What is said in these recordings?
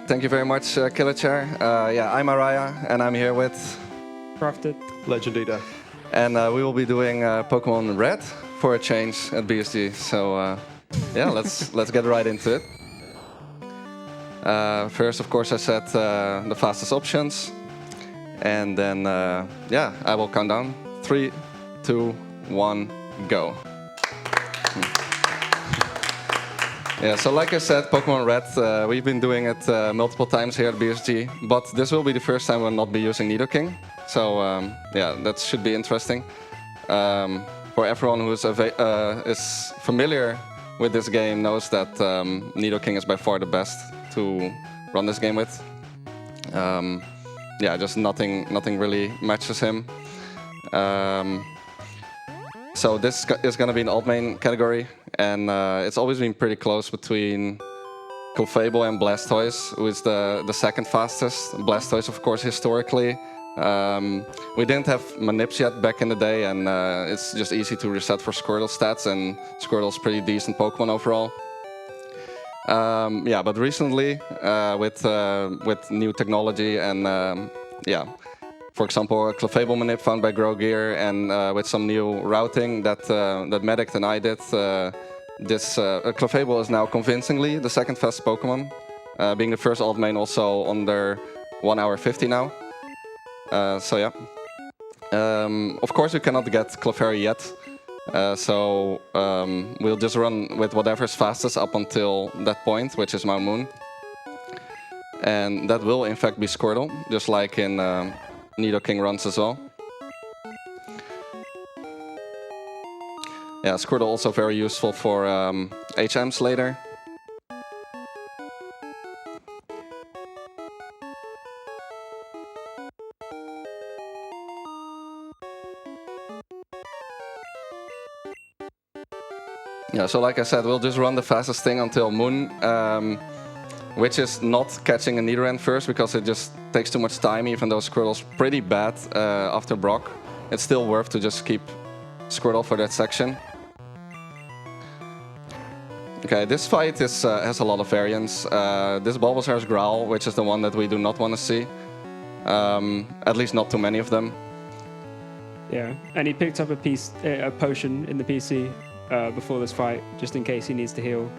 Thank you very much, KillerChair. Yeah, I'm Araya, and I'm here with Crafted. LegendEater. And we will be doing Pokemon Red for a change at BSG. So yeah, let's get right into it. First, of course, I set the fastest options, and then yeah, I will count down. 3, 2, 1, go. Yeah, so like I said, Pokemon Red, we've been doing it multiple times here at BSG, but this will be the first time we'll not be using Nidoking. So yeah, that should be interesting. For everyone who is familiar with this game knows that Nidoking is by far the best to run this game with. Yeah, just nothing really matches him. So this is going to be an alt main category, and it's always been pretty close between Clefable and Blastoise, who is the second fastest. Blastoise, of course, historically. We didn't have Manips yet back in the day, and it's just easy to reset for Squirtle stats, and Squirtle's pretty decent Pokemon overall. Yeah, but recently, with new technology and yeah, for example, a Clefable Manip found by Grogear, and with some new routing that Medic and I did, this Clefable is now convincingly the second fastest Pokemon, being the first alt main also under 1 hour 50 now. So yeah, of course we cannot get Clefairy yet, so we'll just run with whatever's fastest up until that point, which is Mount Moon. And that will in fact be Squirtle, just like in Nidoking runs as well. Yeah, Squirtle also very useful for HMs later. Yeah, so like I said, we'll just run the fastest thing until Moon, which is not catching a Nidoran first because it just takes too much time, even though Squirtle's pretty bad after Brock. It's still worth to just keep Squirtle for that section. Okay, this fight has a lot of variants. This Bulbasaur's Growl, which is the one that we do not want to see. At least not too many of them. Yeah, and he picked up a potion in the PC before this fight, just in case he needs to heal.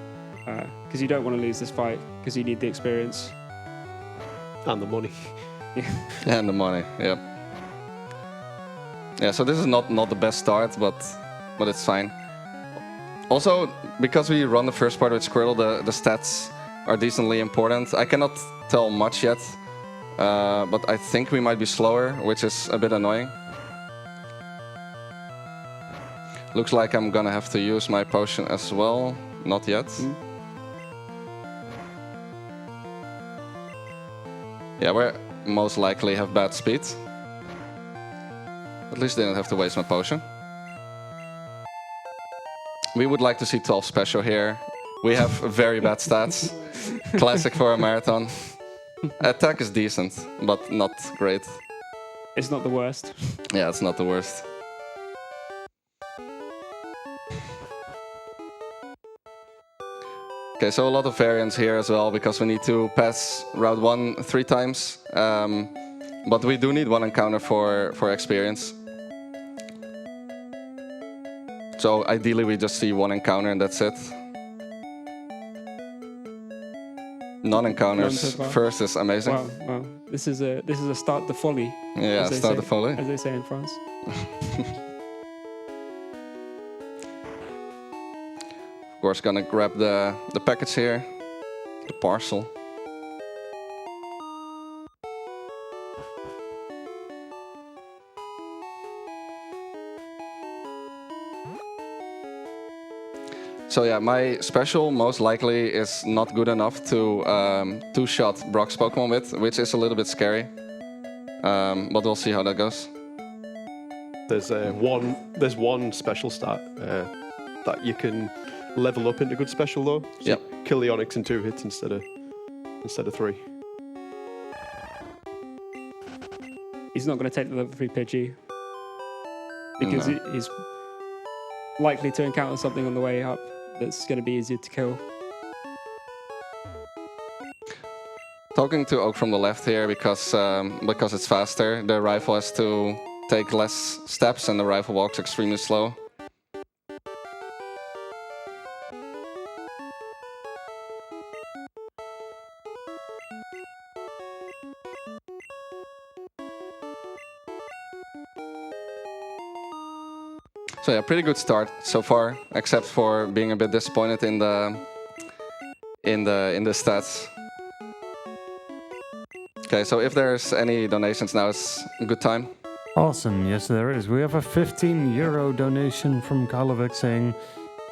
Because you don't want to lose this fight, because you need the experience. And the money. Yeah. And the money, yep. Yeah, so this is not the best start, but it's fine. Also, because we run the first part with Squirtle, the stats are decently important. I cannot tell much yet, but I think we might be slower, which is a bit annoying. Looks like I'm gonna have to use my potion as well. Not yet. Yeah, we most likely have bad speed. At least I didn't have to waste my potion. We would like to see 12 special here. We have very bad stats. Classic for a marathon. Attack is decent, but not great. It's not the worst. Yeah, it's not the worst. Okay, so a lot of variants here as well, because we need to pass Route 1 3 times. But we do need one encounter for experience. So ideally we just see one encounter and that's it. Non-encounters first is amazing. Wow, wow. This is a start the folly. Yeah, start the folly. As they say in France. Of course, gonna grab the package here, the parcel. So yeah, my special most likely is not good enough to two-shot Brock's Pokemon with, which is a little bit scary. But we'll see how that goes. There's one special stat that you can level up into good special though. So yep. Kill the Onyx in 2 hits instead of 3. He's not going to take the level 3 Pidgey because he's likely to encounter something on the way up that's going to be easier to kill. talking to Oak from the left here because it's faster. The rifle has to take less steps and the rifle walks extremely slow. So yeah, pretty good start so far, except for being a bit disappointed in the stats. Okay, so if there's any donations now, it's a good time. Awesome, yes there is. We have a €15 donation from Karlovic saying,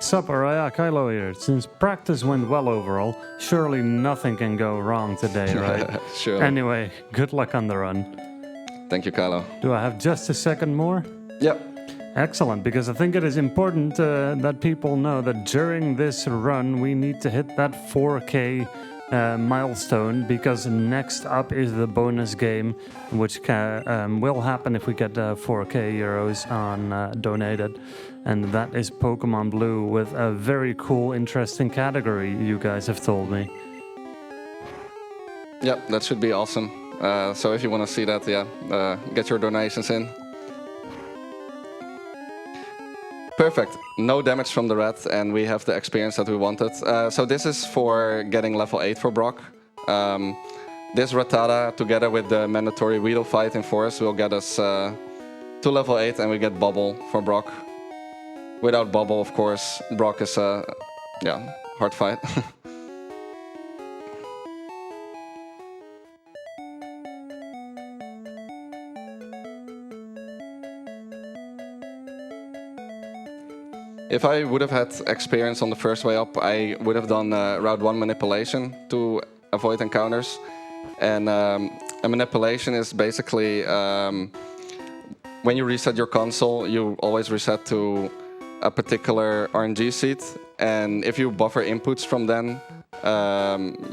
"Sup Araya, Kylo here. Since practice went well overall, surely nothing can go wrong today, right?" Sure. Anyway, good luck on the run. Thank you, Kylo. Do I have just a second more? Yep. Excellent, because I think it is important that people know that during this run we need to hit that 4K milestone, because next up is the bonus game, which will happen if we get 4K euros on donated, and that is Pokemon Blue with a very cool, interesting category, you guys have told me. Yep, that should be awesome. So if you want to see that, get your donations in. Perfect. No damage from the red, and we have the experience that we wanted. So this is for getting level 8 for Brock. This Rattata, together with the mandatory Weedle fight in Forest, will get us to level 8, and we get Bubble for Brock. Without Bubble, of course, Brock is a hard fight. If I would have had experience on the first way up, I would have done Route 1 manipulation to avoid encounters. And a manipulation is basically when you reset your console, you always reset to a particular RNG seed. And if you buffer inputs from then,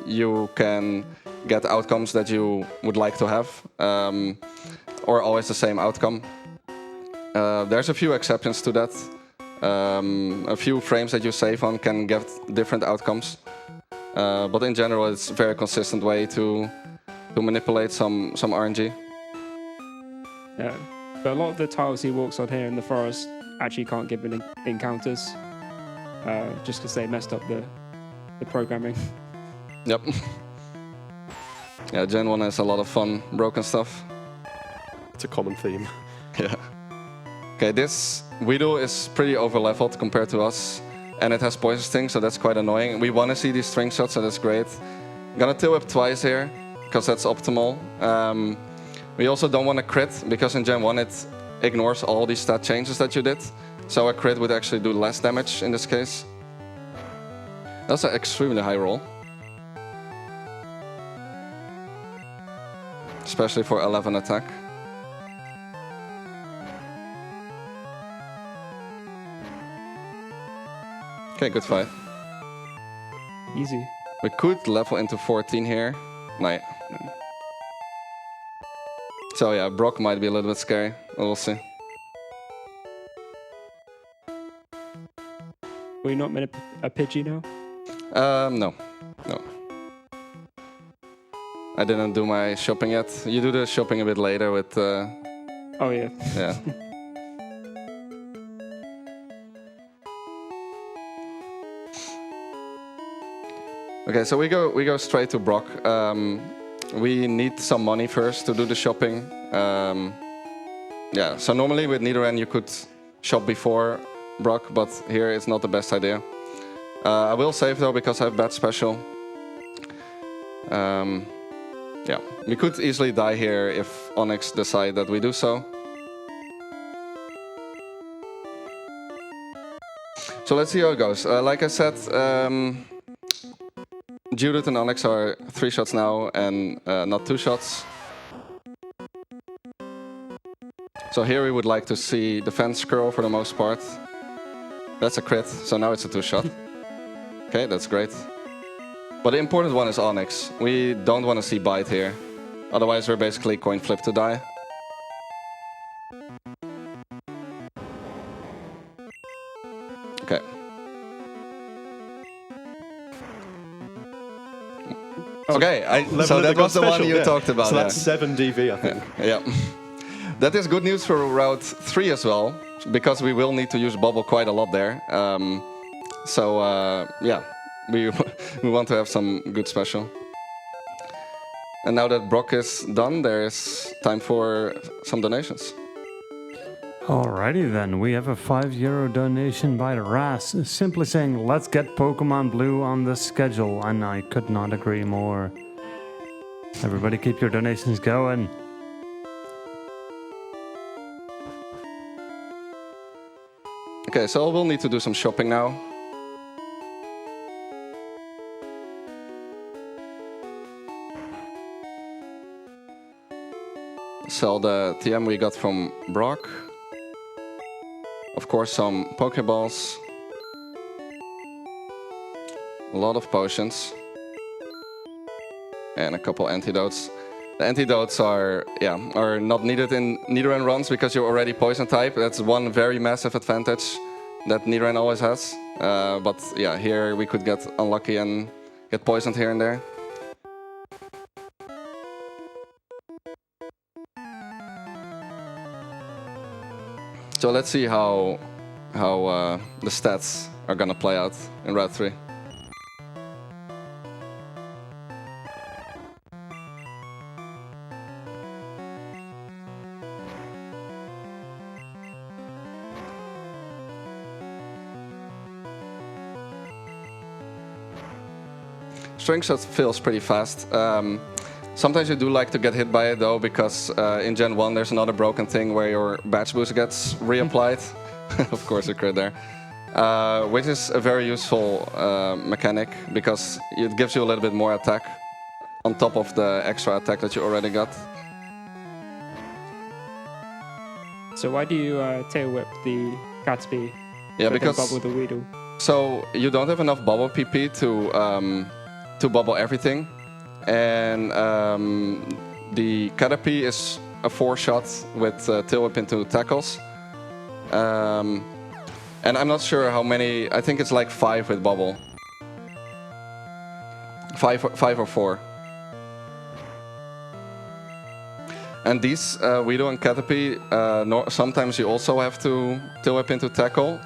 you can get outcomes that you would like to have, or always the same outcome. There's a few exceptions to that. A few frames that you save on can get different outcomes, but in general it's a very consistent way to manipulate some RNG. Yeah, but a lot of the tiles he walks on here in the forest actually can't give encounters, just because they messed up the programming. Yep. Yeah, Gen 1 has a lot of fun broken stuff. It's a common theme. Yeah. Okay, this Weedle is pretty over-leveled compared to us, and it has Poison Sting, so that's quite annoying. We want to see these string shots, so that's great. I'm gonna tail whip twice here, because that's optimal. We also don't want to crit, because in Gen 1 it ignores all these stat changes that you did. So a crit would actually do less damage in this case. That's an extremely high roll. Especially for 11 attack. Okay, good fight. Easy. We could level into 14 here. No. So yeah, Brock might be a little bit scary. We'll see. Were you not meant a Pidgey now? No. I didn't do my shopping yet. You do the shopping a bit later with... Oh yeah. Yeah. Okay, so we go straight to Brock. We need some money first to do the shopping. Yeah, so normally with Nidoran you could shop before Brock, but here it's not the best idea. I will save though because I have bad special. Yeah, we could easily die here if Onyx decide that we do so. So let's see how it goes. Like I said, Judith and Onyx are 3 shots now and not 2 shots. So here we would like to see Defense Curl for the most part. That's a crit, so now it's a 2-shot. Okay, that's great. But the important one is Onyx. We don't want to see Bite here. Otherwise we're basically coin flip to die. Okay. Okay, Level so up that the was the God one special, you yeah. talked about. So yeah. that's 7 DV, I think. Yeah. That is good news for Route 3 as well, because we will need to use Bubble quite a lot there. Yeah, we, we want to have some good special. And now that Brock is done, there is time for some donations. Alrighty then, we have a €5 donation by Ras, simply saying, let's get Pokemon Blue on the schedule, and I could not agree more. Everybody keep your donations going. Okay, so we'll need to do some shopping now. Sell the TM we got from Brock. Of course, some Pokeballs. A lot of potions. And a couple antidotes. The antidotes are not needed in Nidoran runs because you're already poison type. That's one very massive advantage that Nidoran always has. But yeah, here we could get unlucky and get poisoned here and there. So let's see how the stats are gonna play out in Route 3. Strength shot feels pretty fast. Sometimes you do like to get hit by it though, because in Gen 1 there's another broken thing where your batch boost gets reapplied. Of course a crit there. Which is a very useful mechanic, because it gives you a little bit more attack on top of the extra attack that you already got. So why do you tail whip the Gatsby? Yeah, but because then bubble the Weedle. so you don't have enough bubble PP to bubble everything. And the Caterpie is a 4-shot with tail whip into tackles. And I'm not sure how many, I think it's like 5 with bubble. 5 or 4. And these Weedle and Caterpie, sometimes you also have to tail whip into tackle.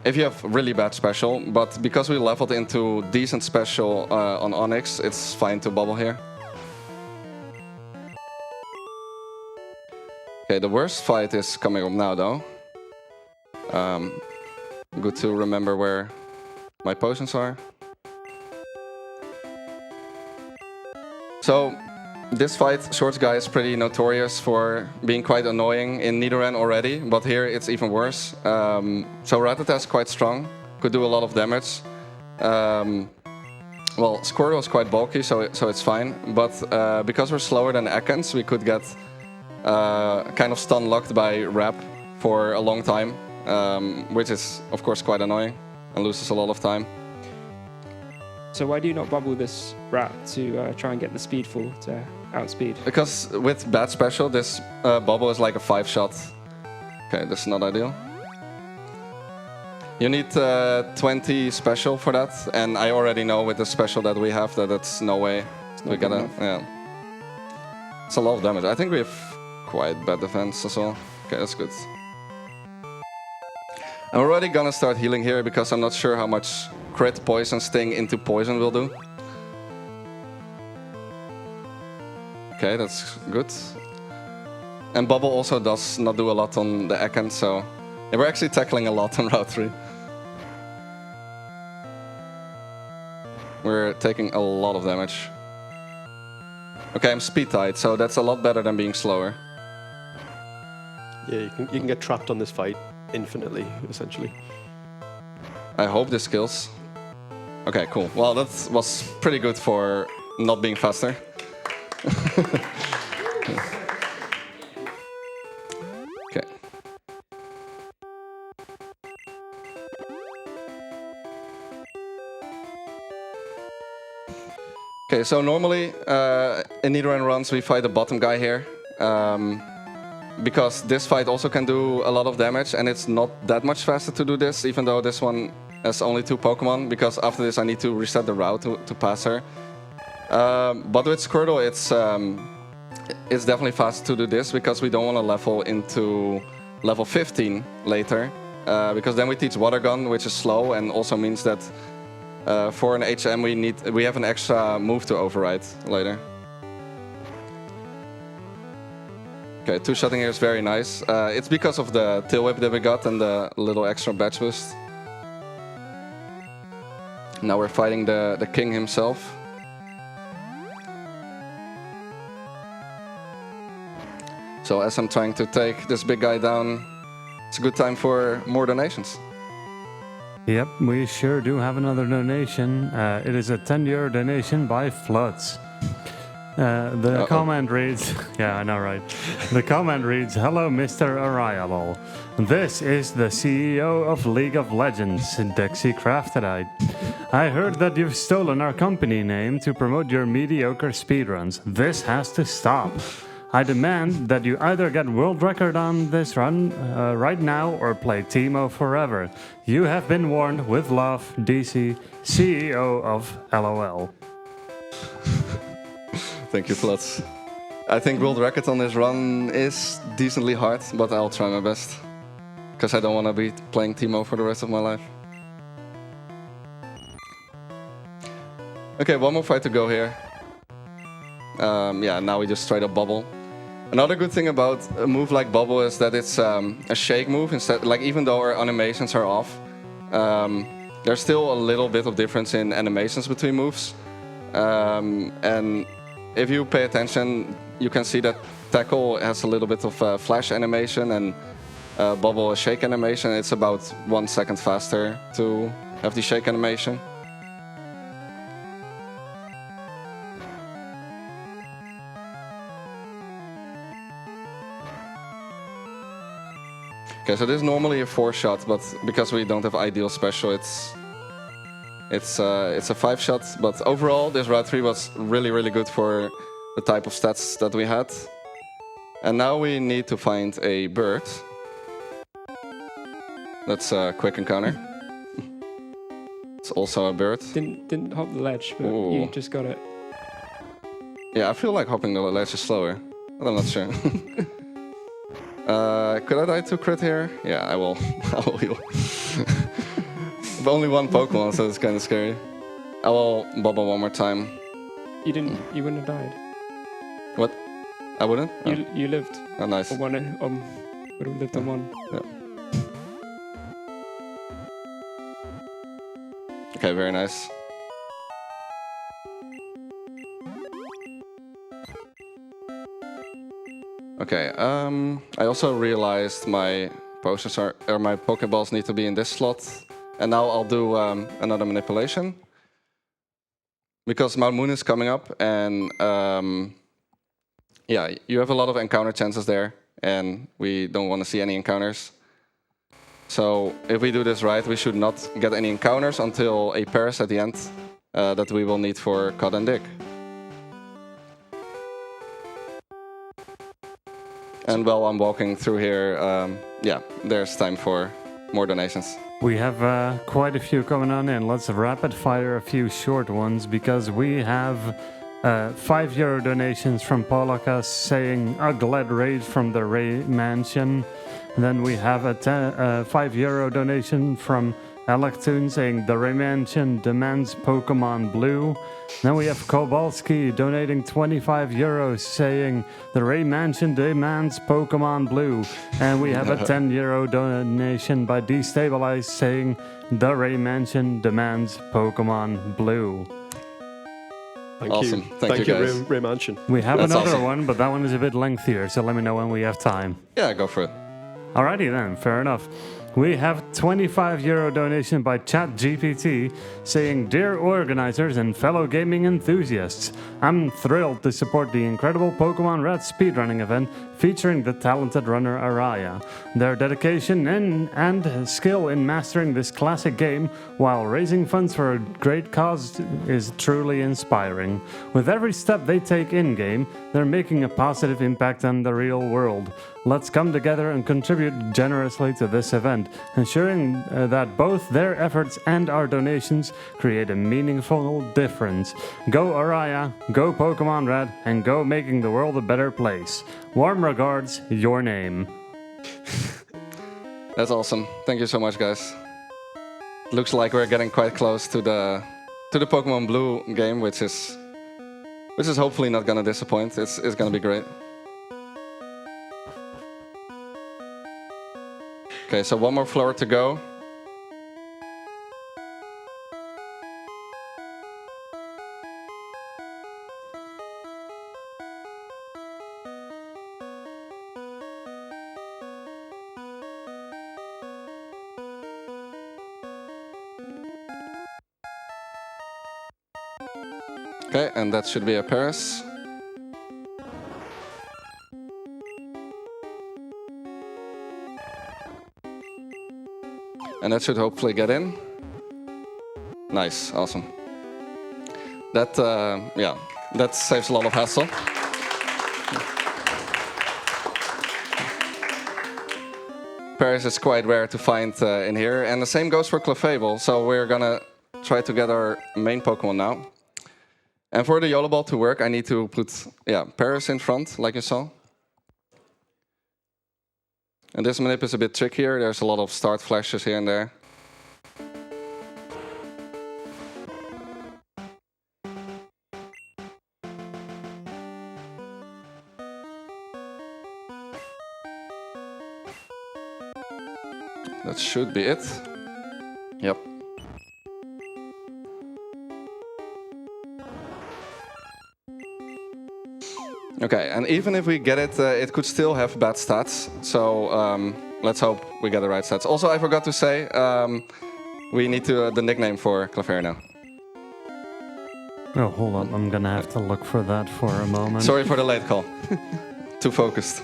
If you have really bad special, but because we leveled into decent special on Onyx, it's fine to bubble here. Okay, the worst fight is coming up now though. Good to remember where my potions are. So this fight, Shorts guy is pretty notorious for being quite annoying in Nidoran already, but here it's even worse. So Rattata is quite strong, could do a lot of damage. Well, Squirtle is quite bulky, so it's fine. But because we're slower than Ekans, we could get kind of stun locked by Rap for a long time, which is of course quite annoying and loses a lot of time. So why do you not bubble this rat to try and get the speed full to outspeed? Because with bad special, this bubble is like a 5-shot. Okay, this is not ideal. You need 20 special for that, and I already know with the special that we have that it's no way we gotta. Yeah, it's a lot of damage. I think we have quite bad defense as well. Okay, that's good. I'm already gonna start healing here because I'm not sure how much crit poison sting into poison will do. Okay, that's good. And bubble also does not do a lot on the Ekans, so yeah, we're actually tackling a lot on Route 3. We're taking a lot of damage. Okay, I'm speed tied, so that's a lot better than being slower. Yeah, you can get trapped on this fight infinitely, essentially. I hope this kills. Okay, cool. Well, that was pretty good for not being faster. Okay. Okay, so normally in Nidoran runs we fight the bottom guy here. Because this fight also can do a lot of damage, and it's not that much faster to do this, even though this one as only 2 Pokemon, because after this I need to reset the route to pass her. But with Squirtle, it's definitely fast to do this, because we don't want to level into level 15 later, because then we teach Water Gun, which is slow, and also means that for an HM we have an extra move to override later. Okay, 2-shotting here is very nice. It's because of the Tail Whip that we got and the little extra batch boost. Now we're fighting the king himself. So as I'm trying to take this big guy down, it's a good time for more donations. Yep, we sure do have another donation. It is a €10 donation by Floods. The comment reads, yeah, I know, right? The comment reads, "Hello, Mr. ArayaLoL. This is the CEO of League of Legends, Dexy Craftedite. I heard that you've stolen our company name to promote your mediocre speedruns. This has to stop. I demand that you either get world record on this run right now or play Teemo forever. You have been warned. With love, DC, CEO of LOL." Thank you, Floods. I think world record on this run is decently hard, but I'll try my best. Because I don't want to be playing Teemo for the rest of my life. Okay, one more fight to go here. Yeah, now we just straight up bubble. Another good thing about a move like bubble is that it's a shake move instead. Like, even though our animations are off, there's still a little bit of difference in animations between moves. And if you pay attention, you can see that Tackle has a little bit of flash animation and Bubble a shake animation. It's about 1 second faster to have the shake animation. Okay, so this is normally a 4-shot, but because we don't have ideal special, it's a 5-shot. But overall, this Route 3 was really good for the type of stats that we had. And now we need to find a bird. That's a quick encounter. It's also a bird. Didn't hop the ledge, but Ooh. you just got it. Yeah, I feel like hopping the ledge is slower, but I'm not sure. Could I die to crit here? Yeah, I will. I will heal. But only 1 Pokemon, so it's kind of scary. I will bubble one more time. You wouldn't have died. What? I wouldn't? Oh. You lived. Oh, nice. On one, would have lived on one. Yeah. Okay, very nice. Okay, I also realized my potions or my Pokeballs need to be in this slot. And now I'll do another manipulation. Because Mount Moon is coming up, and yeah, you have a lot of encounter chances there, and we don't want to see any encounters. So if we do this right, we should not get any encounters until a Paris at the end that we will need for Cut and Dig. And while I'm walking through here, yeah, there's time for more donations. We have quite a few coming on in. Let's rapid fire a few short ones, because we have €5 donations from Polaka saying a glad raid from the Ray Mansion. Then we have a €5 donation from Alektoon saying the Ray Mansion demands Pokemon Blue. Then we have Kowalski donating €25 saying the Ray Mansion demands Pokemon Blue. And we have a €10 donation by Destabilize saying the Ray Mansion demands Pokemon Blue. Awesome. Thank you. Thank you, guys. Ray Mansion. We have That's another awesome. one, but that one is a bit lengthier, so let me know when we have time. Yeah, go for it. Alrighty then, fair enough. We have €25 donation by ChatGPT saying, "Dear organizers and fellow gaming enthusiasts, I'm thrilled to support the incredible Pokemon Red speedrunning event featuring the talented runner Araya. Their dedication and skill in mastering this classic game while raising funds for a great cause is truly inspiring. With every step they take in-game, they're making a positive impact on the real world. Let's come together and contribute generously to this event. end, ensuring that both their efforts and our donations create a meaningful difference. Go Araya, go Pokemon Red, and go making the world a better place. Warm regards, your name. That's awesome. Thank you so much, guys. Looks like we're getting quite close to the Pokemon Blue game, which is hopefully not gonna disappoint. It's gonna be great. Okay, so one more floor to go. Okay, and that should be a Paris. And that should hopefully get in. Nice, awesome. That, yeah, that saves a lot of hassle. Paris is quite rare to find in here, and the same goes for Clefable. So we're gonna try to get our main Pokemon now. And for the YOLO ball to work, I need to put, yeah, Paris in front, like you saw. And this manip is a bit trickier. There's a lot of start flashes here and there. That should be it. Yep. Okay, and even if we get it, it could still have bad stats. So let's hope we get the right stats. Also, I forgot to say, we need to the nickname for Clefable now. Oh, hold on. I'm gonna have to look for that for a moment. Sorry for the late call. Too focused.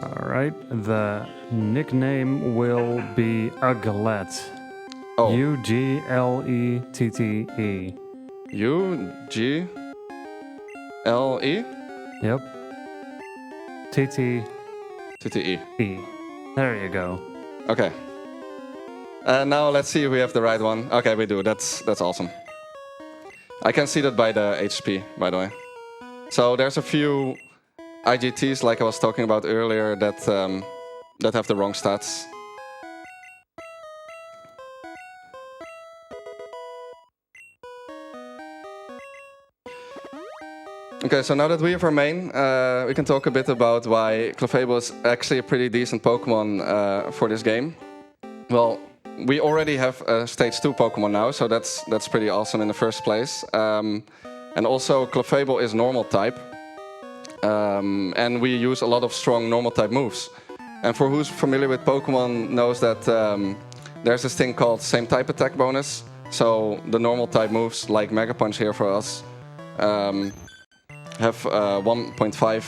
All right. The nickname will be Uglet. Oh. Uglette. U-G-L-E? Yep. TTE. TTE. There you go. Okay. Now let's see if we have the right one. Okay, we do. That's awesome. I can see that by the HP, by the way. So there's a few IGTs, like I was talking about earlier, that that have the wrong stats. Okay, so now that we have our main, we can talk a bit about why Clefable is actually a pretty decent Pokemon for this game. Well, we already have a Stage 2 Pokemon now, so that's pretty awesome in the first place. And also, Clefable is normal type. And we use a lot of strong normal type moves. And for who's familiar with Pokemon knows that there's this thing called same type attack bonus. So the normal type moves, like Mega Punch here for us, have 1.5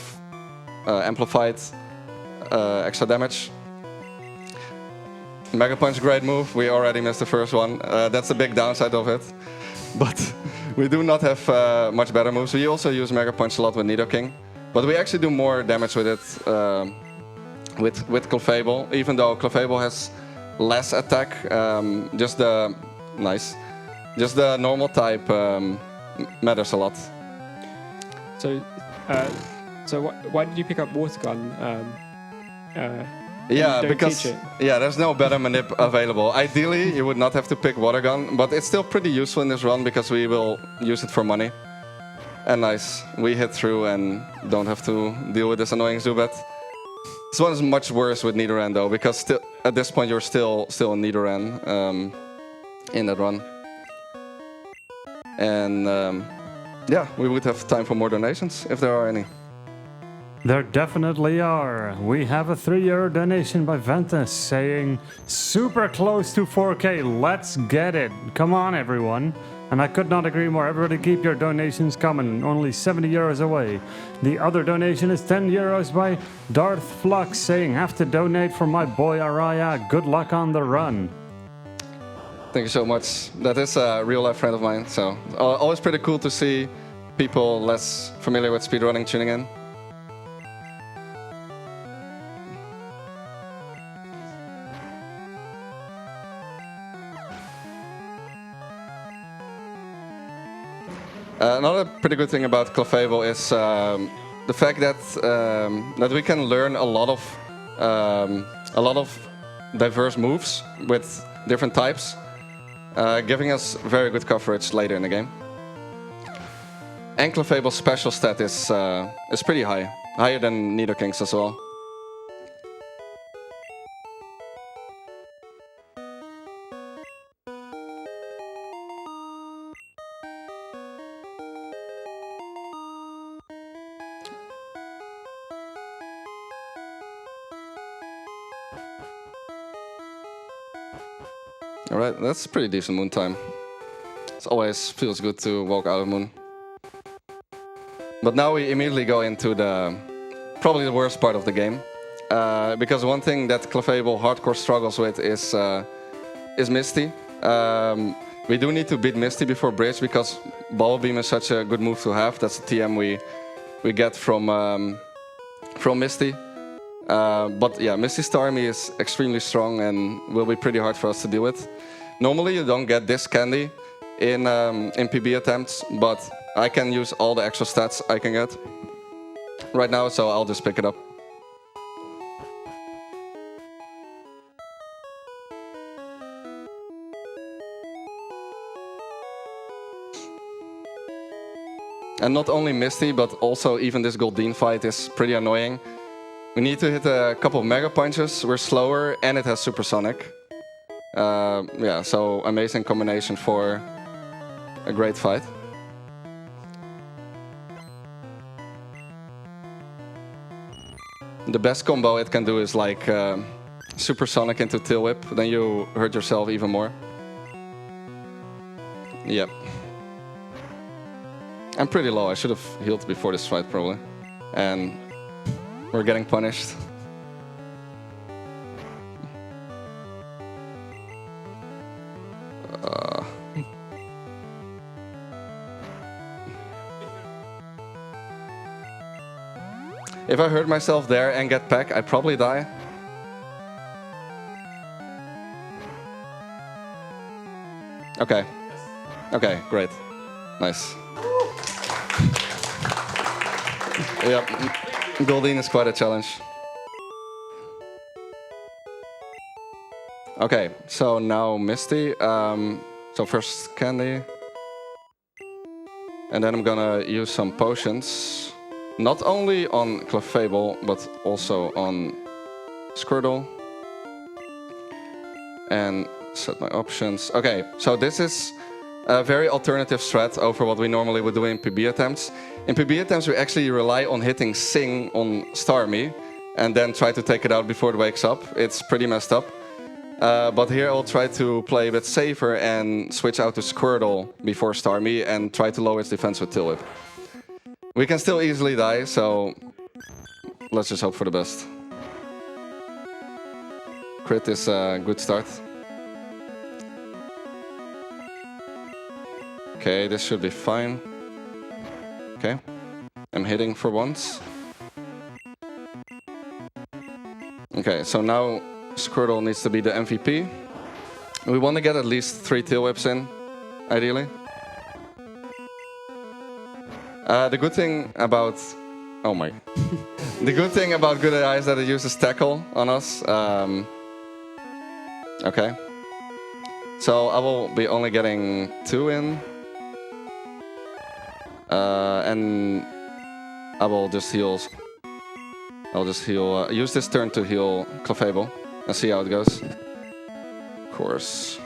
amplified extra damage. Mega Punch, great move. We already missed the first one. That's the big downside of it. But we do not have much better moves. We also use Mega Punch a lot with Nidoking. But we actually do more damage with it with Clefable, even though Clefable has less attack. Just the normal type matters a lot. So, why did you pick up Water Gun? Yeah, don't because teach it? there's no better manip available. Ideally, you would not have to pick Water Gun, but it's still pretty useful in this run because we will use it for money. And nice, we hit through and don't have to deal with this annoying Zubat. This one is much worse with Nidoran though, because still at this point you're still in Nidoran in that run. And yeah, we would have time for more donations if there are any. There definitely are. We have a €3 donation by Ventus saying, super close to 4K, let's get it. Come on everyone. And I could not agree more. Everybody keep your donations coming. Only €70 away. The other donation is €10 by Darth Flux saying, have to donate for my boy Araya. Good luck on the run. Thank you so much. That is a real life friend of mine. So always pretty cool to see people less familiar with speedrunning tuning in. Another pretty good thing about Clefable is the fact that that we can learn a lot of diverse moves with different types, giving us very good coverage later in the game. And Clefable's special stat is pretty high, higher than Nidoking's as well. Alright, that's pretty decent moon time. It always feels good to walk out of moon. But now we immediately go into probably the worst part of the game. Because one thing that Clefable hardcore struggles with is Misty. We do need to beat Misty before Bridge because Bubble Beam is such a good move to have. That's the TM we get from Misty. But yeah, Misty Starmie is extremely strong and will be pretty hard for us to deal with. Normally you don't get this candy in PB attempts, but I can use all the extra stats I can get right now, so I'll just pick it up. And not only Misty, but also even this Goldeen fight is pretty annoying. We need to hit a couple of Mega Punches, we're slower, and it has Supersonic. Yeah, so amazing combination for a great fight. The best combo it can do is like Supersonic into Tail Whip, then you hurt yourself even more. Yep. I'm pretty low, I should have healed before this fight probably. And we're getting punished. If I hurt myself there and get Peck, I'd probably die. Okay. Okay, great. Nice. Yep. Goldeen is quite a challenge. Okay, so now Misty. So first Candy. And then I'm gonna use some potions. Not only on Clefable, but also on Squirtle. And set my options. Okay, so this is a very alternative strat over what we normally would do in PB attempts. In PB attempts, we actually rely on hitting Sing on Starmie and then try to take it out before it wakes up. It's pretty messed up. But here I'll try to play a bit safer and switch out to Squirtle before Starmie and try to lower its defense with Tail Whip. We can still easily die, so let's just hope for the best. Crit is a good start. Okay, this should be fine. Okay, I'm hitting for once. Okay, so now Squirtle needs to be the MVP. We want to get at least 3 Tail Whips in, ideally. The good thing about... Oh my... The good thing about Good AI is that it uses Tackle on us. Okay. So I will be only getting 2 in. And I will just heal... I'll just heal... use this turn to heal Clefable and see how it goes. Of course.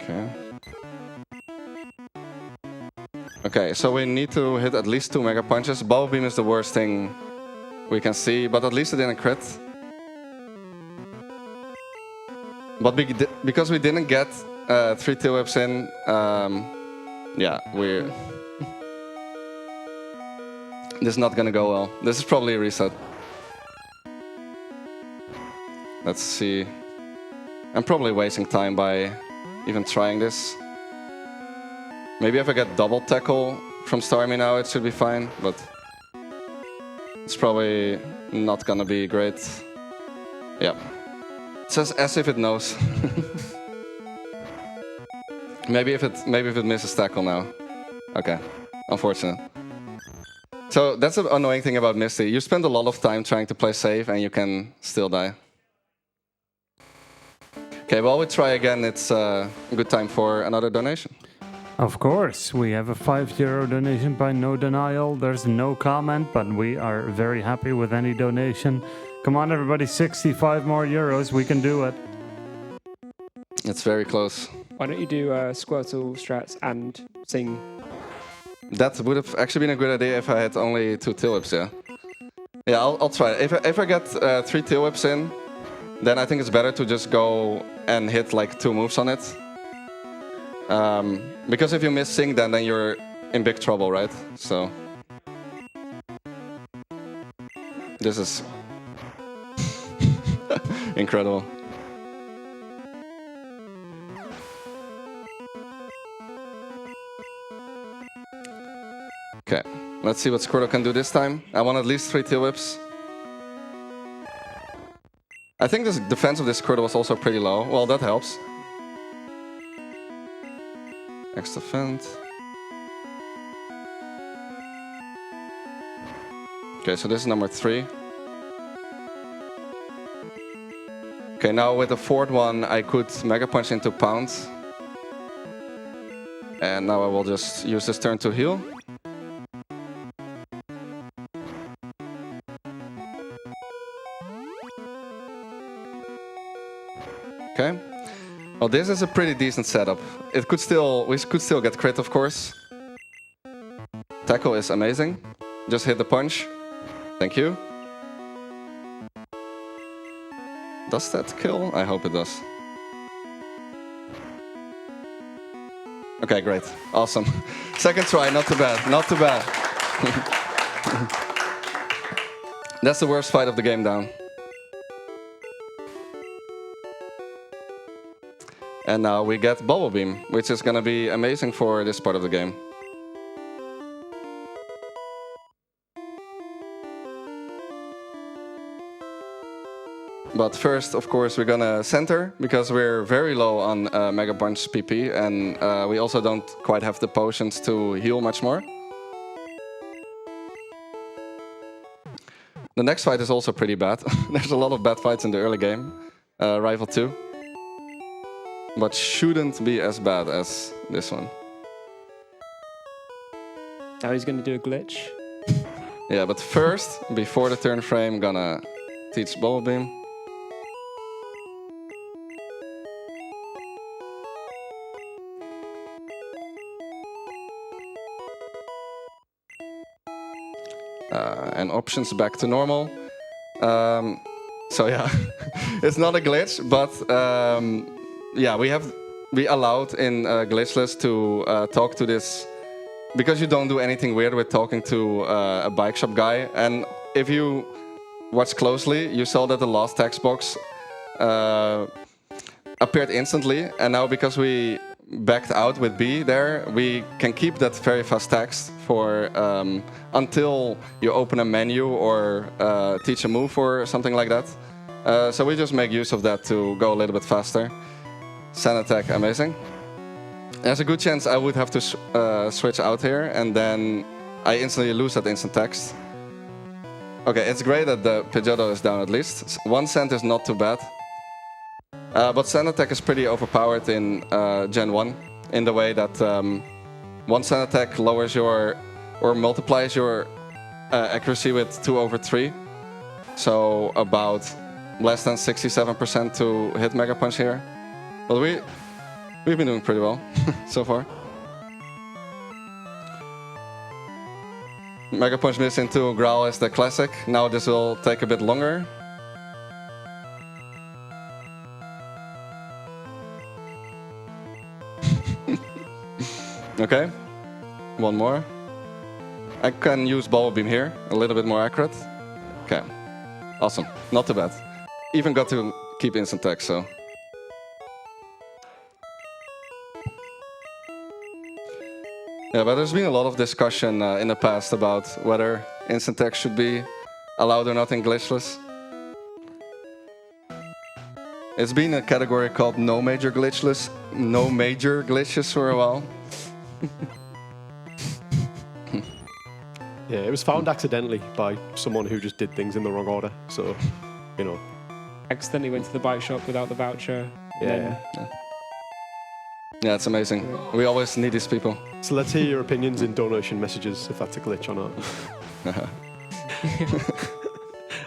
Okay. Okay, so we need to hit at least 2 Mega Punches. Bubble Beam is the worst thing we can see, but at least it didn't crit. But because we didn't get 3 Tail Whips in, yeah, we're... This is not gonna go well. This is probably a reset. Let's see. I'm probably wasting time by even trying this. Maybe if I get double tackle from Starmie now, it should be fine, but it's probably not gonna be great. Yeah. It says as if it knows. Maybe if it misses tackle now. Okay, unfortunate. So that's the annoying thing about Misty. You spend a lot of time trying to play safe and you can still die. Okay, well, we try again. It's a good time for another donation. Of course, we have a €5 donation by No Denial. There's no comment, but we are very happy with any donation. Come on, everybody, 65 more euros. We can do it. It's very close. Why don't you do Squirtle strats and sing? That would have actually been a good idea if I had only 2 tail whips, yeah. Yeah, I'll try. If I get 3 tail whips in, then I think it's better to just go and hit like 2 moves on it. Because if you miss Sing, then you're in big trouble, right? So this is incredible. Okay, let's see what Squirtle can do this time. I want at least 3 tail whips. I think the defense of this Squirtle was also pretty low. Well, that helps. Next defense. Okay, so this is number 3. Okay, now with the 4th one, I could Mega Punch into Pound. And now I will just use this turn to heal. Okay. Well, this is a pretty decent setup. We could still get crit, of course. Tackle is amazing. Just hit the punch. Thank you. Does that kill? I hope it does. Okay, great. Awesome. Second try, not too bad. Not too bad. That's the worst fight of the game down. And now we get Bubble Beam, which is going to be amazing for this part of the game. But first, of course, we're going to center, because we're very low on Mega Punch PP, and we also don't quite have the potions to heal much more. The next fight is also pretty bad. There's a lot of bad fights in the early game. Rival 2. But shouldn't be as bad as this one. Now he's going to do a glitch. Yeah, but first, before the turn frame, gonna teach Bubble Beam. And options back to normal. So yeah, it's not a glitch, but yeah, we allowed in glitchless to talk to this, because you don't do anything weird with talking to a bike shop guy. And if you watch closely, you saw that the last text box appeared instantly, and now because we backed out with B there, we can keep that very fast text for until you open a menu or teach a move or something like that. So we just make use of that to go a little bit faster. Sand attack, amazing. There's a good chance I would have to switch out here, and then I instantly lose that instant text. Okay, it's great that the Pidgeotto is down at least. 1 cent is not too bad. But Sand Attack is pretty overpowered in Gen 1, in the way that 1 Sand Attack lowers your, or multiplies your accuracy with 2/3. So about less than 67% to hit Mega Punch here. But we've been doing pretty well so far. Mega Punch miss into Growl is the classic. Now this will take a bit longer. Okay, 1 more. I can use Bubble Beam here, a little bit more accurate. Okay, awesome, not too bad. Even got to keep instant attack, so. Yeah, but there's been a lot of discussion in the past about whether instant attack should be allowed or not in glitchless. It's been a category called no major glitches for a while. Yeah, it was found accidentally by someone who just did things in the wrong order. So, you know. Accidentally went to the bike shop without the voucher. Yeah. Yeah, it's amazing. We always need these people. So let's hear your opinions in donation messages, if that's a glitch or not.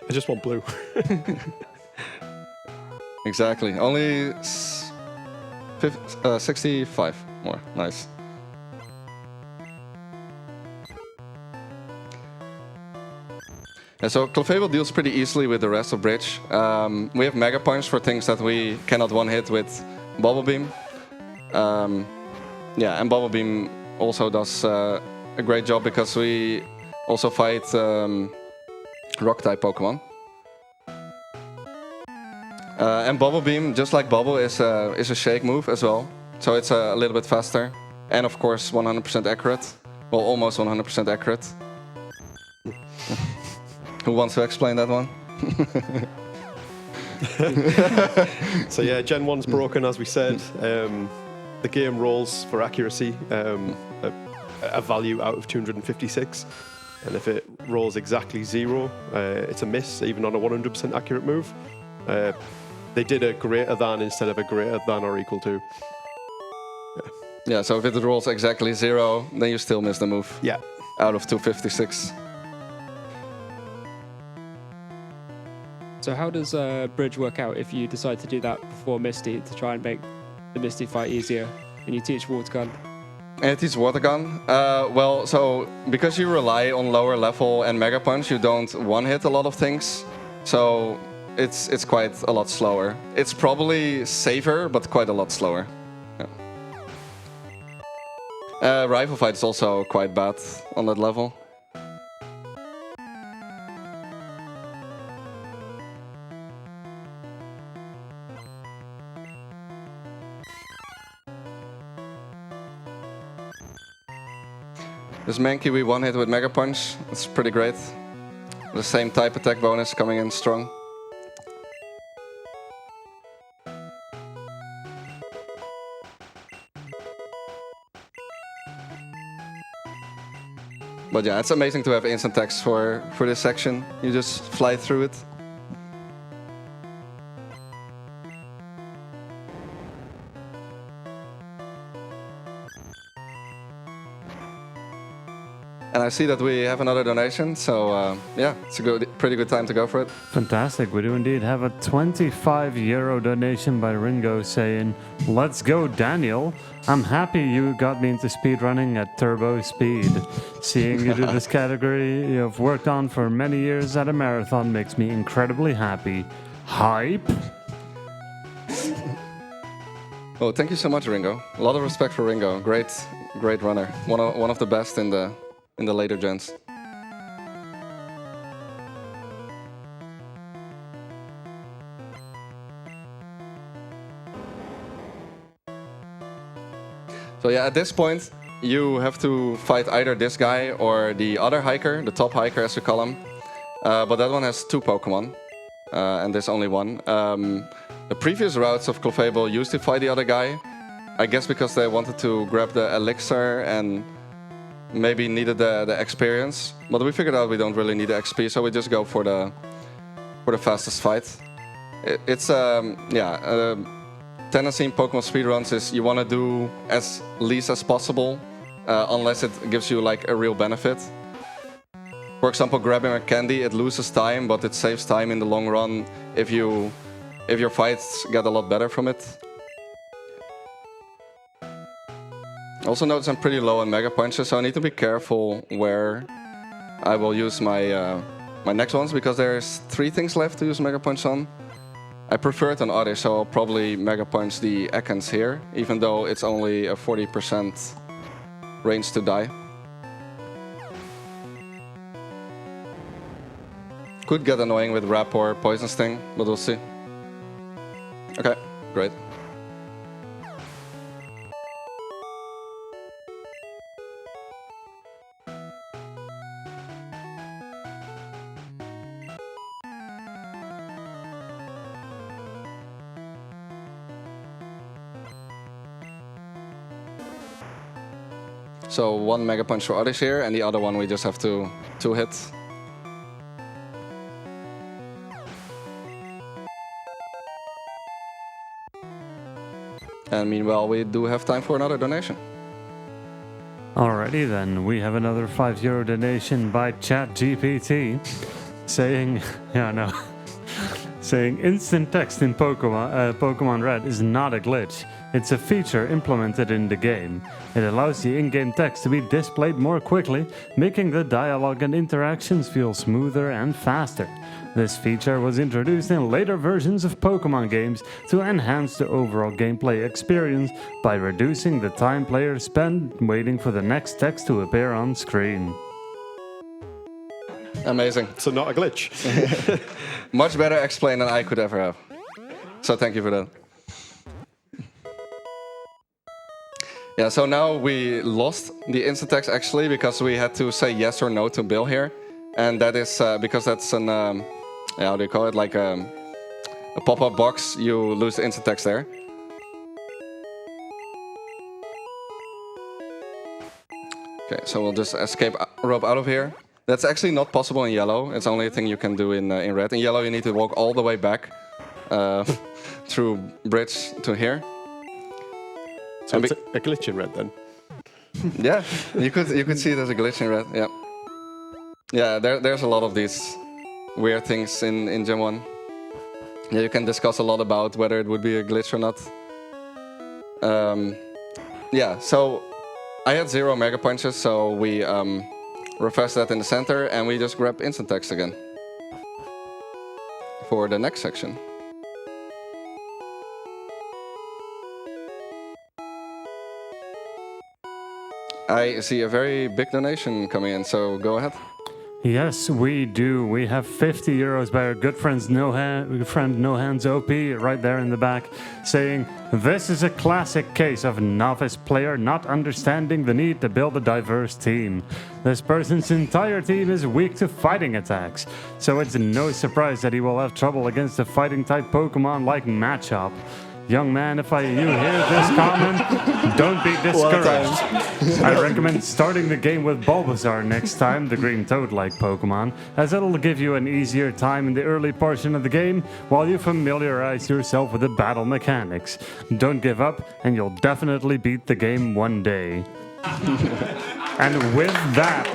I just want blue. Exactly. Only 65 more. Nice. Yeah, so Clefable deals pretty easily with the rest of Bridge. We have Mega Punch for things that we cannot one-hit with Bubble Beam. Yeah, and Bubble Beam also does a great job because we also fight Rock-type Pokemon. And Bubble Beam, just like Bubble, is a shake move as well. So it's a little bit faster. And of course 100% accurate. Well, almost 100% accurate. Who wants to explain that one? So yeah, Gen 1's broken, as we said. The game rolls for accuracy, a value out of 256. And if it rolls exactly 0, it's a miss, even on a 100% accurate move. They did a greater than instead of a greater than or equal to. Yeah, so if it rolls exactly 0, then you still miss the move. Yeah. Out of 256. So how does Bridge work out if you decide to do that before Misty to try and make the Misty fight easier? And you teach Water Gun? And it is Water Gun. Well, so because you rely on lower level and Mega Punch, you don't one-hit a lot of things. So it's quite a lot slower. It's probably safer, but quite a lot slower. Yeah. Rival Fight is also quite bad on that level. This Mankey we one-hit with Mega Punch. It's pretty great. The same type attack bonus coming in strong. But yeah, it's amazing to have instant attacks for this section. You just fly through it. And I see that we have another donation, so yeah, it's a pretty good time to go for it. Fantastic. We do indeed have a 25 euro donation by Ringo saying, "Let's go, Daniel. I'm happy you got me into speedrunning at turbo speed. Seeing you do this category you've worked on for many years at a marathon makes me incredibly happy. Hype." Oh, thank you so much, Ringo. A lot of respect for Ringo. Great runner. One of the best in the later gens. So yeah, at this point, you have to fight either this guy or the other hiker, the top hiker as we call him. But that one has 2 Pokemon, and there's only one. The previous routes of Clefable used to fight the other guy, I guess because they wanted to grab the elixir and maybe needed the experience. But we figured out we don't really need the XP, so we just go for the fastest fight. It's tendency in Pokemon speedruns is you want to do as least as possible, unless it gives you like a real benefit. For example, grabbing a candy, it loses time, but it saves time in the long run if your fights get a lot better from it. Also notice I'm pretty low on Mega Punches, so I need to be careful where I will use my my next ones, because there's 3 things left to use Mega Punch on. I prefer it on others, so I'll probably Mega Punch the Ekans here, even though it's only a 40% range to die. Could get annoying with Wrap or Poison Sting, but we'll see. Okay, great. So 1 Mega Punch for Oddish here, and the other one we just have to 2-hit. And meanwhile, we do have time for another donation. Alrighty then, we have another €5 donation by ChatGPT saying, yeah, no, saying instant text in Pokemon Red is not a glitch. It's a feature implemented in the game. It allows the in-game text to be displayed more quickly, making the dialogue and interactions feel smoother and faster. This feature was introduced in later versions of Pokemon games to enhance the overall gameplay experience by reducing the time players spend waiting for the next text to appear on screen. Amazing. So not a glitch. Much better explained than I could ever have. So thank you for that. Yeah, so now we lost the instant text actually because we had to say yes or no to Bill here. And that is because that's an, how do you call it? Like a pop-up box, you lose the instant text there. Okay, so we'll just escape rope out of here. That's actually not possible in yellow. It's only a thing you can do in red. In yellow, you need to walk all the way back through bridge to here. So it's a glitch in red then. Yeah, you could see it as a glitch in red. Yeah, yeah. There's a lot of these weird things in Gen 1. Yeah, you can discuss a lot about whether it would be a glitch or not. Yeah, so I had 0 Mega Punches, so we reverse that in the center, and we just grab instant text again for the next section. I see a very big donation coming in, so go ahead. Yes, we do. We have €50 by our good friend No Hands OP right there in the back, saying, "This is a classic case of novice player not understanding the need to build a diverse team. This person's entire team is weak to fighting attacks, so it's no surprise that he will have trouble against a fighting type Pokemon like Machop. Young man, if you hear this comment, don't be discouraged. I recommend starting the game with Bulbasaur next time, the green toad-like Pokemon, as it'll give you an easier time in the early portion of the game while you familiarize yourself with the battle mechanics. Don't give up, and you'll definitely beat the game one day." And with that...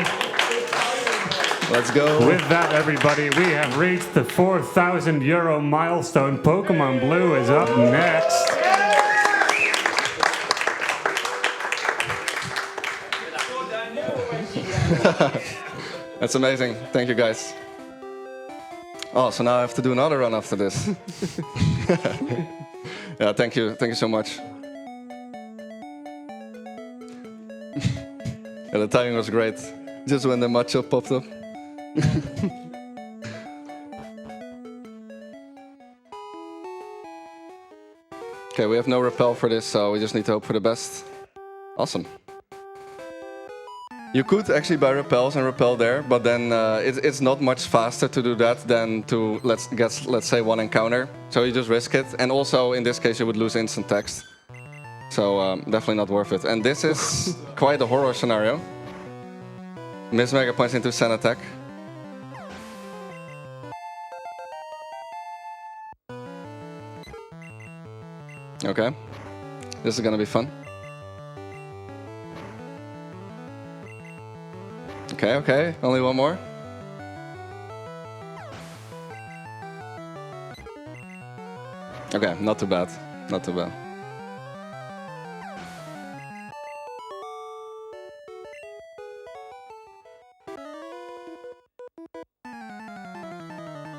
Let's go. With that, everybody, we have reached the €4,000 milestone. Pokemon Blue is up next. That's amazing. Thank you, guys. Oh, so now I have to do another run after this. Yeah, thank you. Thank you so much. Yeah, the timing was great. Just when the Machop popped up. Okay, we have no repel for this, so we just need to hope for the best. Awesome. You could actually buy repels and repel there, but then it's not much faster to do that than to let's say 1 encounter. So you just risk it, and also in this case you would lose instant text. So definitely not worth it. And this is quite a horror scenario. Miss Mega Punch into Sand Attack. Okay, this is gonna be fun. Okay, only one more. Okay, not too bad, not too bad.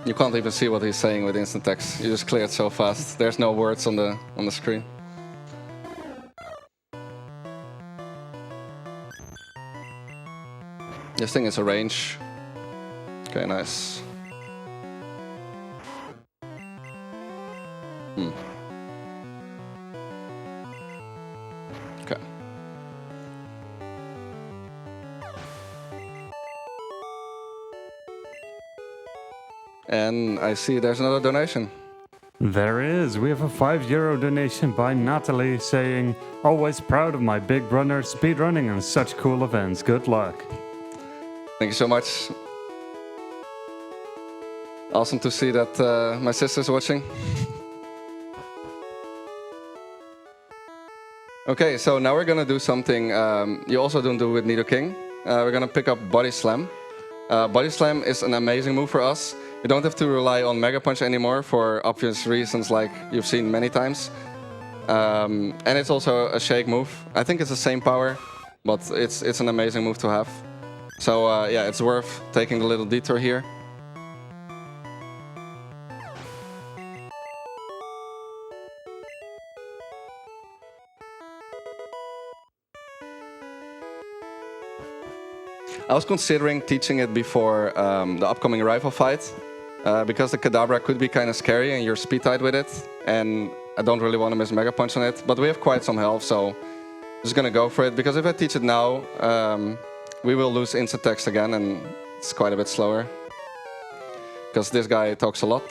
You can't even see what he's saying with instant text. You just clear it so fast. There's no words on the screen. This thing is a range. Okay, nice. Okay. And I see there's another donation. There is. We have a €5 donation by Natalie saying, always proud of my big brother speedrunning and such cool events. Good luck. Thank you so much. Awesome to see that my sister's watching. Okay, so now we're gonna do something you also don't do with Nidoking. We're gonna pick up Body Slam. Body Slam is an amazing move for us. You don't have to rely on Mega Punch anymore for obvious reasons like you've seen many times. And it's also a shake move. I think it's the same power, but it's an amazing move to have. So yeah, it's worth taking a little detour here. I was considering teaching it before the upcoming rival fight, because the Kadabra could be kind of scary and you're speed tied with it, and I don't really want to miss Mega Punch on it, but we have quite some health, so I'm just gonna go for it, because if I teach it now, we will lose instant text again, and it's quite a bit slower, because this guy talks a lot.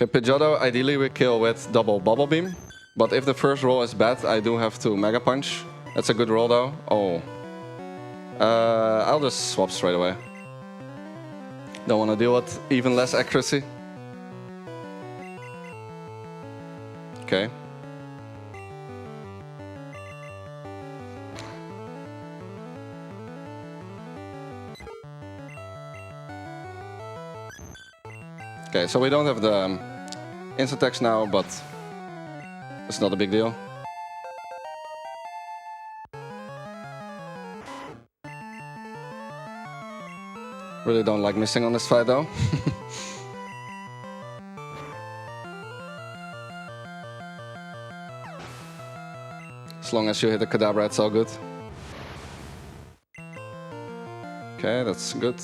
Okay, Pidgeotto, ideally we kill with double Bubble Beam, but if the first roll is bad, I do have to Mega Punch. That's a good roll though. Oh. I'll just swap straight away. Don't want to deal with even less accuracy. Okay. Okay, so we don't have the instant text now, but it's not a big deal. Really don't like missing on this fight though. As long as you hit the Kadabra, it's all good. Okay, that's good.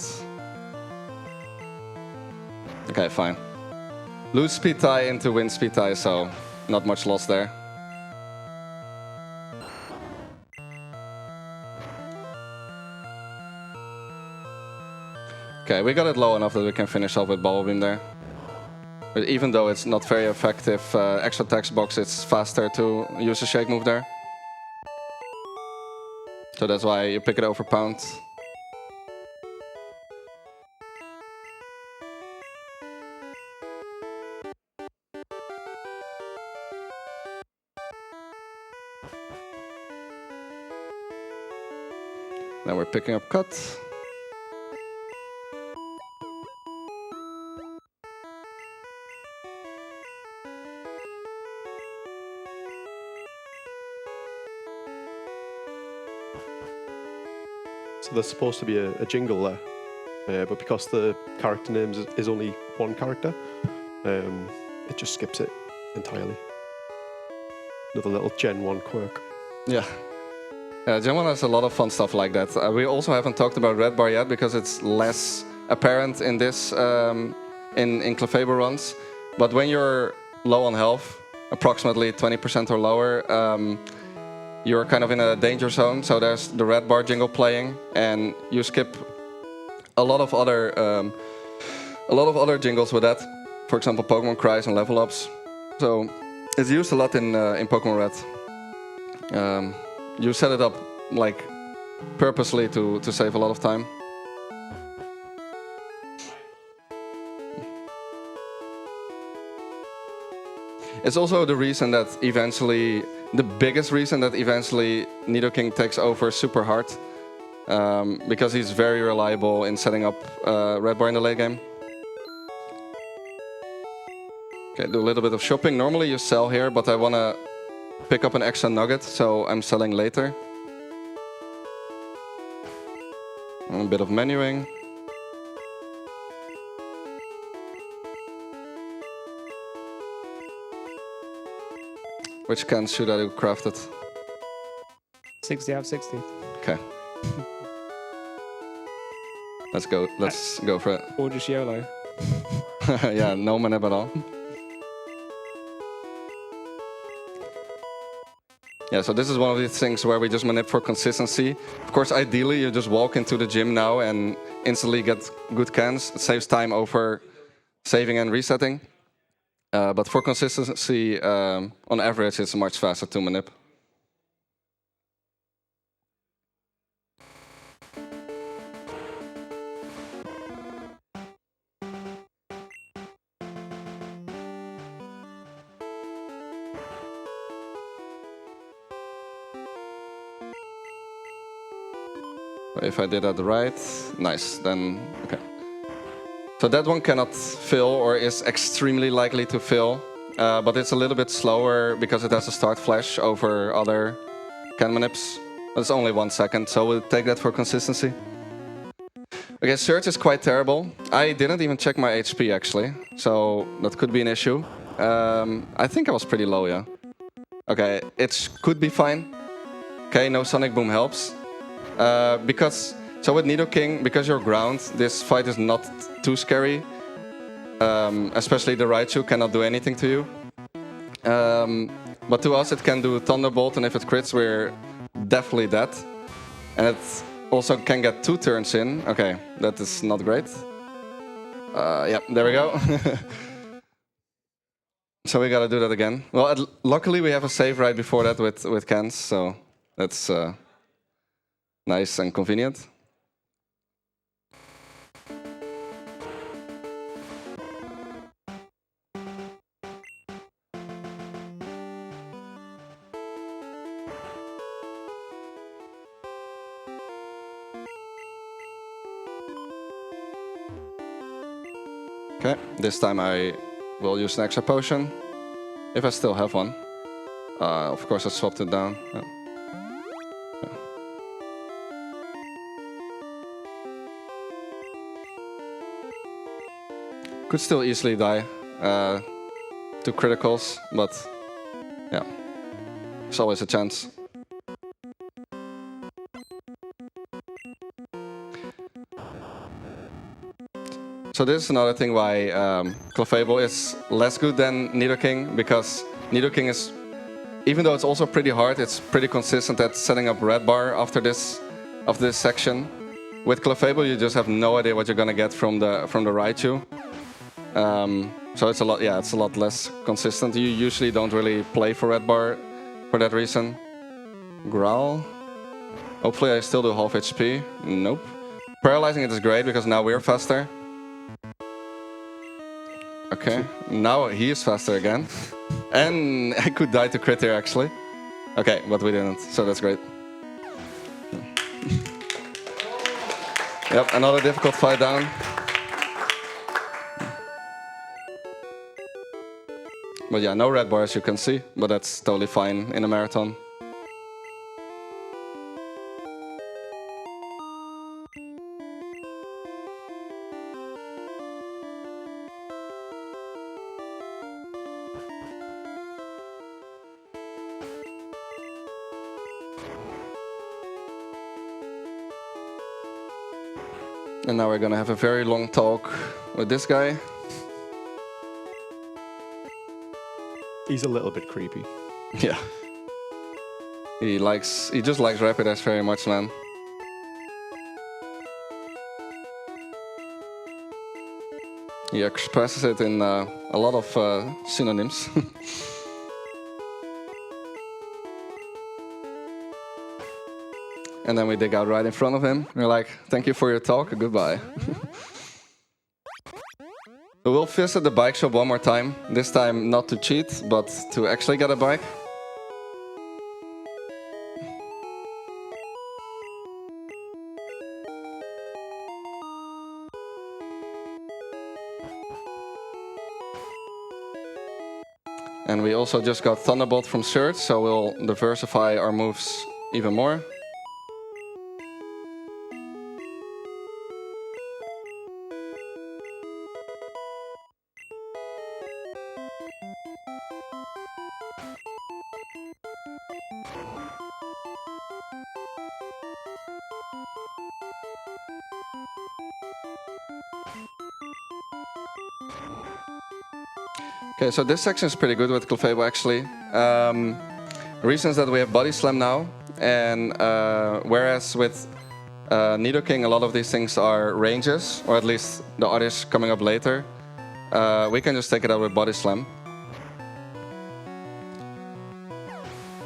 Okay, fine. Lose speed tie into win speed tie, so not much loss there. Okay, we got it low enough that we can finish off with Bubble Beam there. But even though it's not very effective, extra text box, it's faster to use a shake move there. So that's why you pick it over pound. Now we're picking up cut. So there's supposed to be a jingle there, but because the character name is only one character, it just skips it entirely. Another little Gen 1 quirk. Yeah. Gen 1 has a lot of fun stuff like that. We also haven't talked about Red Bar yet because it's less apparent in this in Clefable runs. But when you're low on health, approximately 20% or lower, you're kind of in a danger zone. So there's the Red Bar jingle playing, and you skip a lot of other jingles with that. For example, Pokemon cries and level ups. So it's used a lot in Pokemon Red. You set it up like purposely to save a lot of time. It's also the reason that eventually, the biggest reason that eventually Nidoking takes over super hard, because he's very reliable in setting up Red Bar in the late game. Okay, do a little bit of shopping. Normally you sell here, but I want to pick up an extra nugget, so I'm selling later. And a bit of menuing. Which cans should I do crafted? 60 out of 60. Okay. Let's go for it. Or just YOLO. Yeah, no manip at all. Yeah, so this is one of these things where we just manip for consistency. Of course, ideally, you just walk into the gym now and instantly get good cans. It saves time over saving and resetting. But for consistency, on average, it's much faster to manip. If I did that right, nice, then okay. So that one cannot fill or is extremely likely to fill, but it's a little bit slower because it has a start flash over other can manips. It's only 1 second, so we'll take that for consistency. Okay, search is quite terrible. I didn't even check my HP actually, so that could be an issue. I think I was pretty low, yeah. Okay, it could be fine. Okay, no Sonic Boom helps. So with Nidoking, because you're ground, this fight is not too scary. Especially the Raichu cannot do anything to you. But to us it can do Thunderbolt, and if it crits we're definitely dead. And it also can get 2 turns in. Okay, that is not great. Yeah, there we go. So we gotta do that again. Well, luckily we have a save right before that with cans, so that's nice and convenient. Okay, this time I will use an extra potion, if I still have one. Of course I swapped it down. Yeah. Could still easily die to criticals, but yeah, there's always a chance. So this is another thing why Clefable is less good than Nidoking, because Nidoking is, even though it's also pretty hard, it's pretty consistent at setting up red bar after this section. With Clefable, you just have no idea what you're gonna get from the Raichu. So it's a lot less consistent. You usually don't really play for red bar for that reason. Growl. Hopefully I still do half HP. Nope. Paralyzing it is great because now we're faster. Okay, now he is faster again. And I could die to crit here actually. Okay, but we didn't, so that's great. Yep, another difficult fight down. But yeah, no red bar as you can see, but that's totally fine in a marathon. And now we're gonna have a very long talk with this guy. He's a little bit creepy. Yeah. He just likes Rapidash very much, man. He expresses it in a lot of synonyms. And then we dig out right in front of him. We're like, thank you for your talk, goodbye. We will visit the bike shop one more time. This time not to cheat, but to actually get a bike. And we also just got Thunderbolt from Surge, so we'll diversify our moves even more. Okay, so this section is pretty good with Clefable actually. The reason is that we have Body Slam now, and whereas with Nidoking a lot of these things are ranges, or at least the others coming up later, we can just take it out with Body Slam.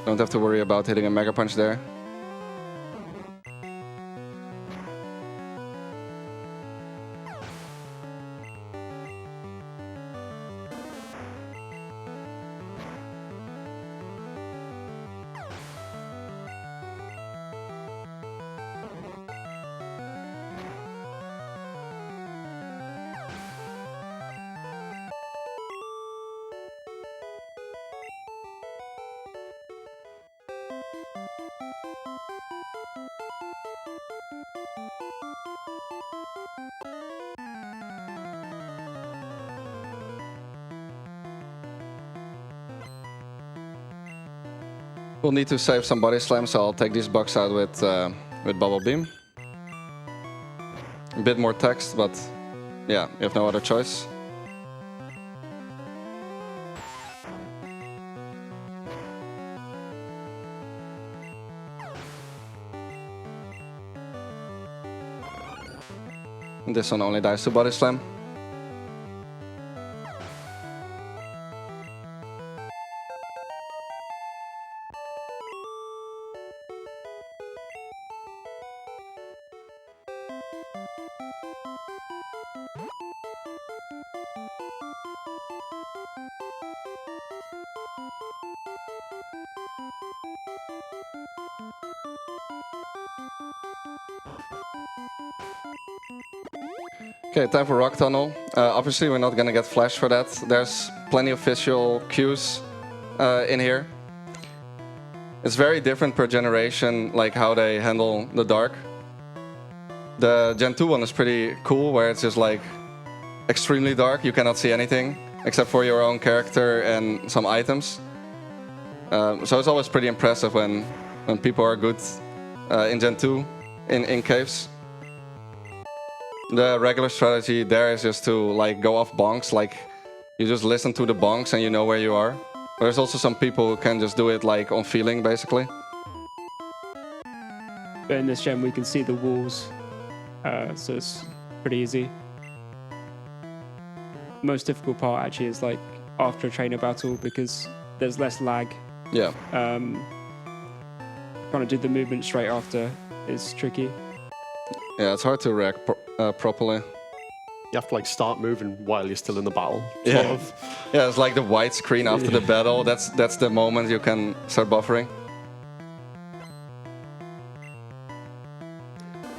Don't have to worry about hitting a Mega Punch there. We'll need to save some Body Slam, so I'll take these bugs out with Bubble Beam. A bit more text, but yeah, you have no other choice. And this one only dies to Body Slam. Okay, time for Rock Tunnel. Obviously, we're not gonna get Flash for that. There's plenty of visual cues in here. It's very different per generation, like how they handle the dark. The Gen 2 one is pretty cool, where it's just like extremely dark. You cannot see anything except for your own character and some items. So it's always pretty impressive when people are good in Gen 2 in caves. The regular strategy there is just to like go off bonks, like you just listen to the bonks and you know where you are. But there's also some people who can just do it like on feeling, basically. But in this gen, we can see the walls, so it's pretty easy. Most difficult part actually is like after a trainer battle, because there's less lag. Yeah. Trying to do the movement straight after is tricky. Yeah, it's hard to react properly. You have to like start moving while you're still in the battle. Yeah. Sort of. Yeah, it's like the white screen after the battle. That's the moment you can start buffering.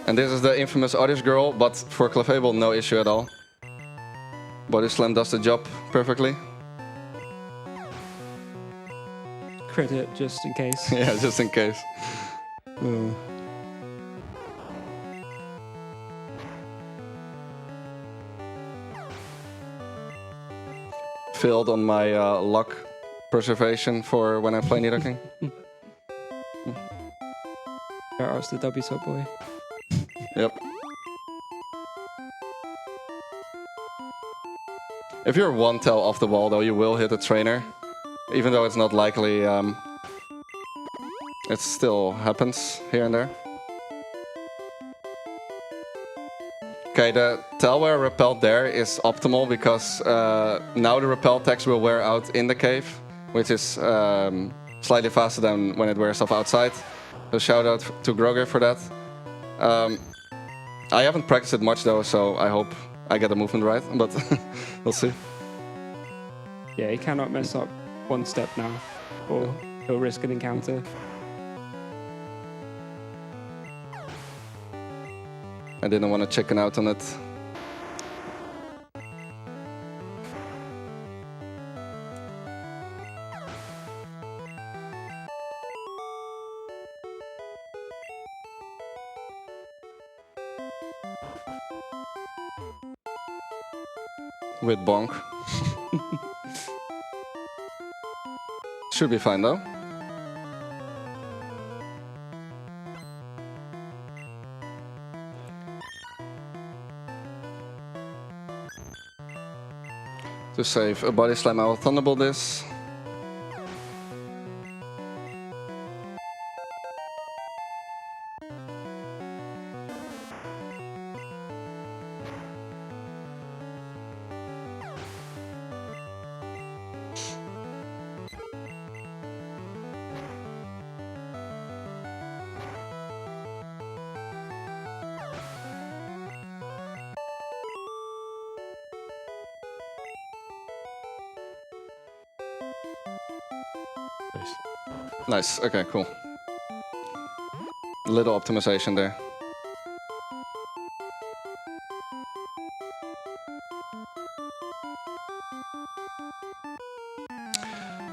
And this is the infamous Oddish Girl, but for Clefable, no issue at all. Body Slam does the job perfectly. Crit it just in case. Yeah, just in case. Failed on my luck preservation for when I play Nidoking. Shout out to the W Sub boy. Yep. If you're one tail off the wall, though, you will hit a trainer. Even though it's not likely, it still happens here and there. Okay, the Tailwear repelled there is optimal because now the repel text will wear out in the cave, which is slightly faster than when it wears off outside. So shout out to Groger for that. I haven't practiced it much though, so I hope I get the movement right, but we'll see. Yeah, he cannot mess up one step now, or he'll risk an encounter. I didn't want to chicken out on it. With bonk. Should be fine though. to save a body slam. I will thunderbolt this. Nice. Nice. Okay, cool. Little optimization there.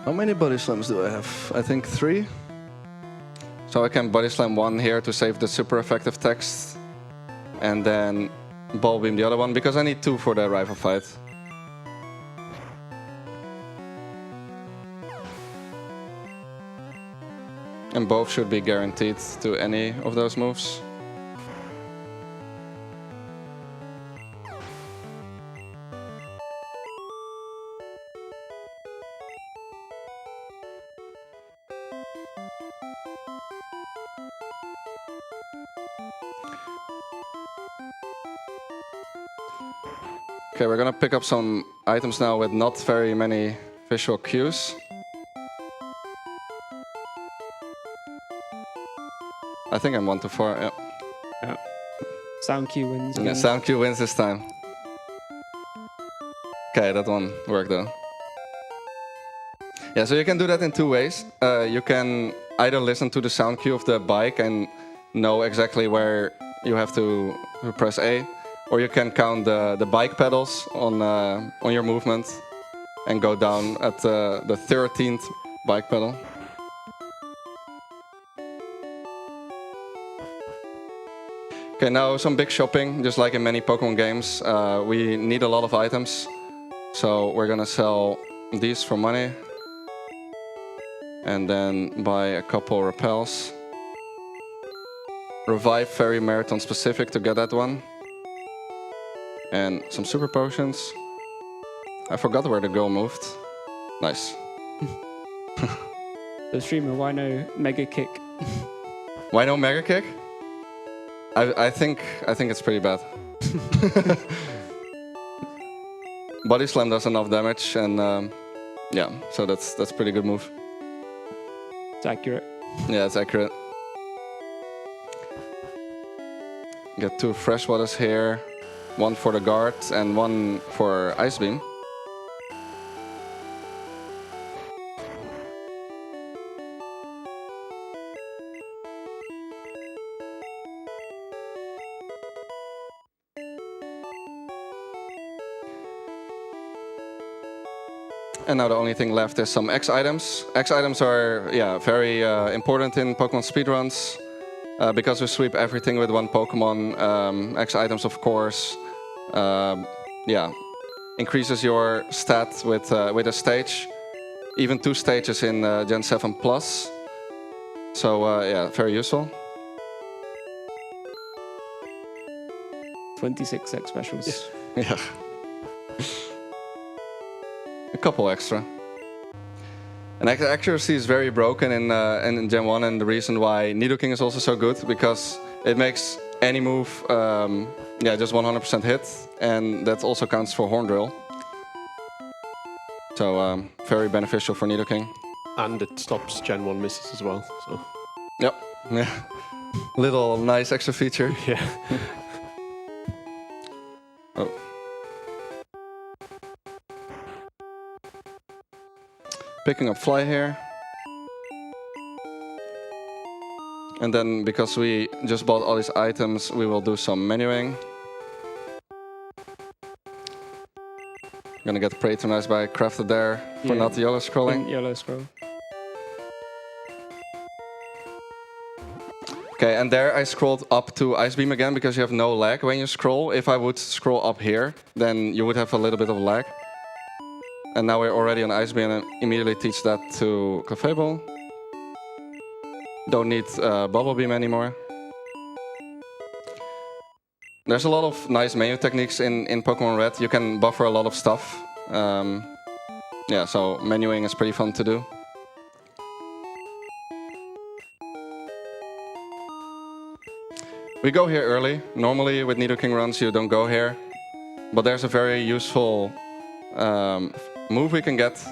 How many body slams do I have? I think 3. So I can body slam 1 here to save the super effective text, and then ball beam the other one because I need 2 for the rival fight. And both should be guaranteed to any of those moves. Okay, we're gonna pick up some items now with not very many visual cues. I think I'm 1 to 4, yeah. Yeah. Sound cue wins. Yeah, again. sound cue wins this time. Okay, that one worked though. Yeah, so you can do that in 2 ways. You can either listen to the sound cue of the bike and know exactly where you have to press A, or you can count the bike pedals on your movement and go down at the 13th bike pedal. Okay, now some big shopping, just like in many Pokemon games. We need a lot of items, so we're gonna sell these for money and then buy a couple repels. Revive Fairy Marathon specific to get that one. And some super potions. I forgot where the girl moved. Nice. The streamer, why no Mega Kick? Why no Mega Kick? I think it's pretty bad. Body Slam does enough damage, and yeah, so that's pretty good move. It's accurate. Yeah, it's accurate. Get 2 fresh waters here, 1 for the guard and 1 for Ice Beam. And now the only thing left is some X items. X items are, yeah, very important in Pokemon speedruns because we sweep everything with 1 Pokemon. X items, of course, yeah, increases your stat with a stage, even 2 stages in Gen 7 Plus. So yeah, very useful. 26 X specials. Yeah. A couple extra. And accuracy is very broken in Gen 1, and the reason why Nidoking is also so good, because it makes any move yeah, just 100% hit, and that also counts for Horn Drill. So very beneficial for Nidoking. And it stops Gen 1 misses as well. So. Yep. Yeah. Little nice extra feature. Yeah. Oh. Picking up Fly here. And then, because we just bought all these items, we will do some menuing. Gonna get patronized by Crafted there for Yeah. not yellow scrolling. Yellow scroll. Okay, and there I scrolled up to Ice Beam again because you have no lag when you scroll. If I would scroll up here, then you would have a little bit of lag. And now we're already on Ice Beam and immediately teach that to Clefable. Don't need Bubble Beam anymore. There's a lot of nice menu techniques in Pokemon Red. You can buffer a lot of stuff. Yeah, so menuing is pretty fun to do. We go here early. Normally with Nidoking runs you don't go here, but there's a very useful move we can get,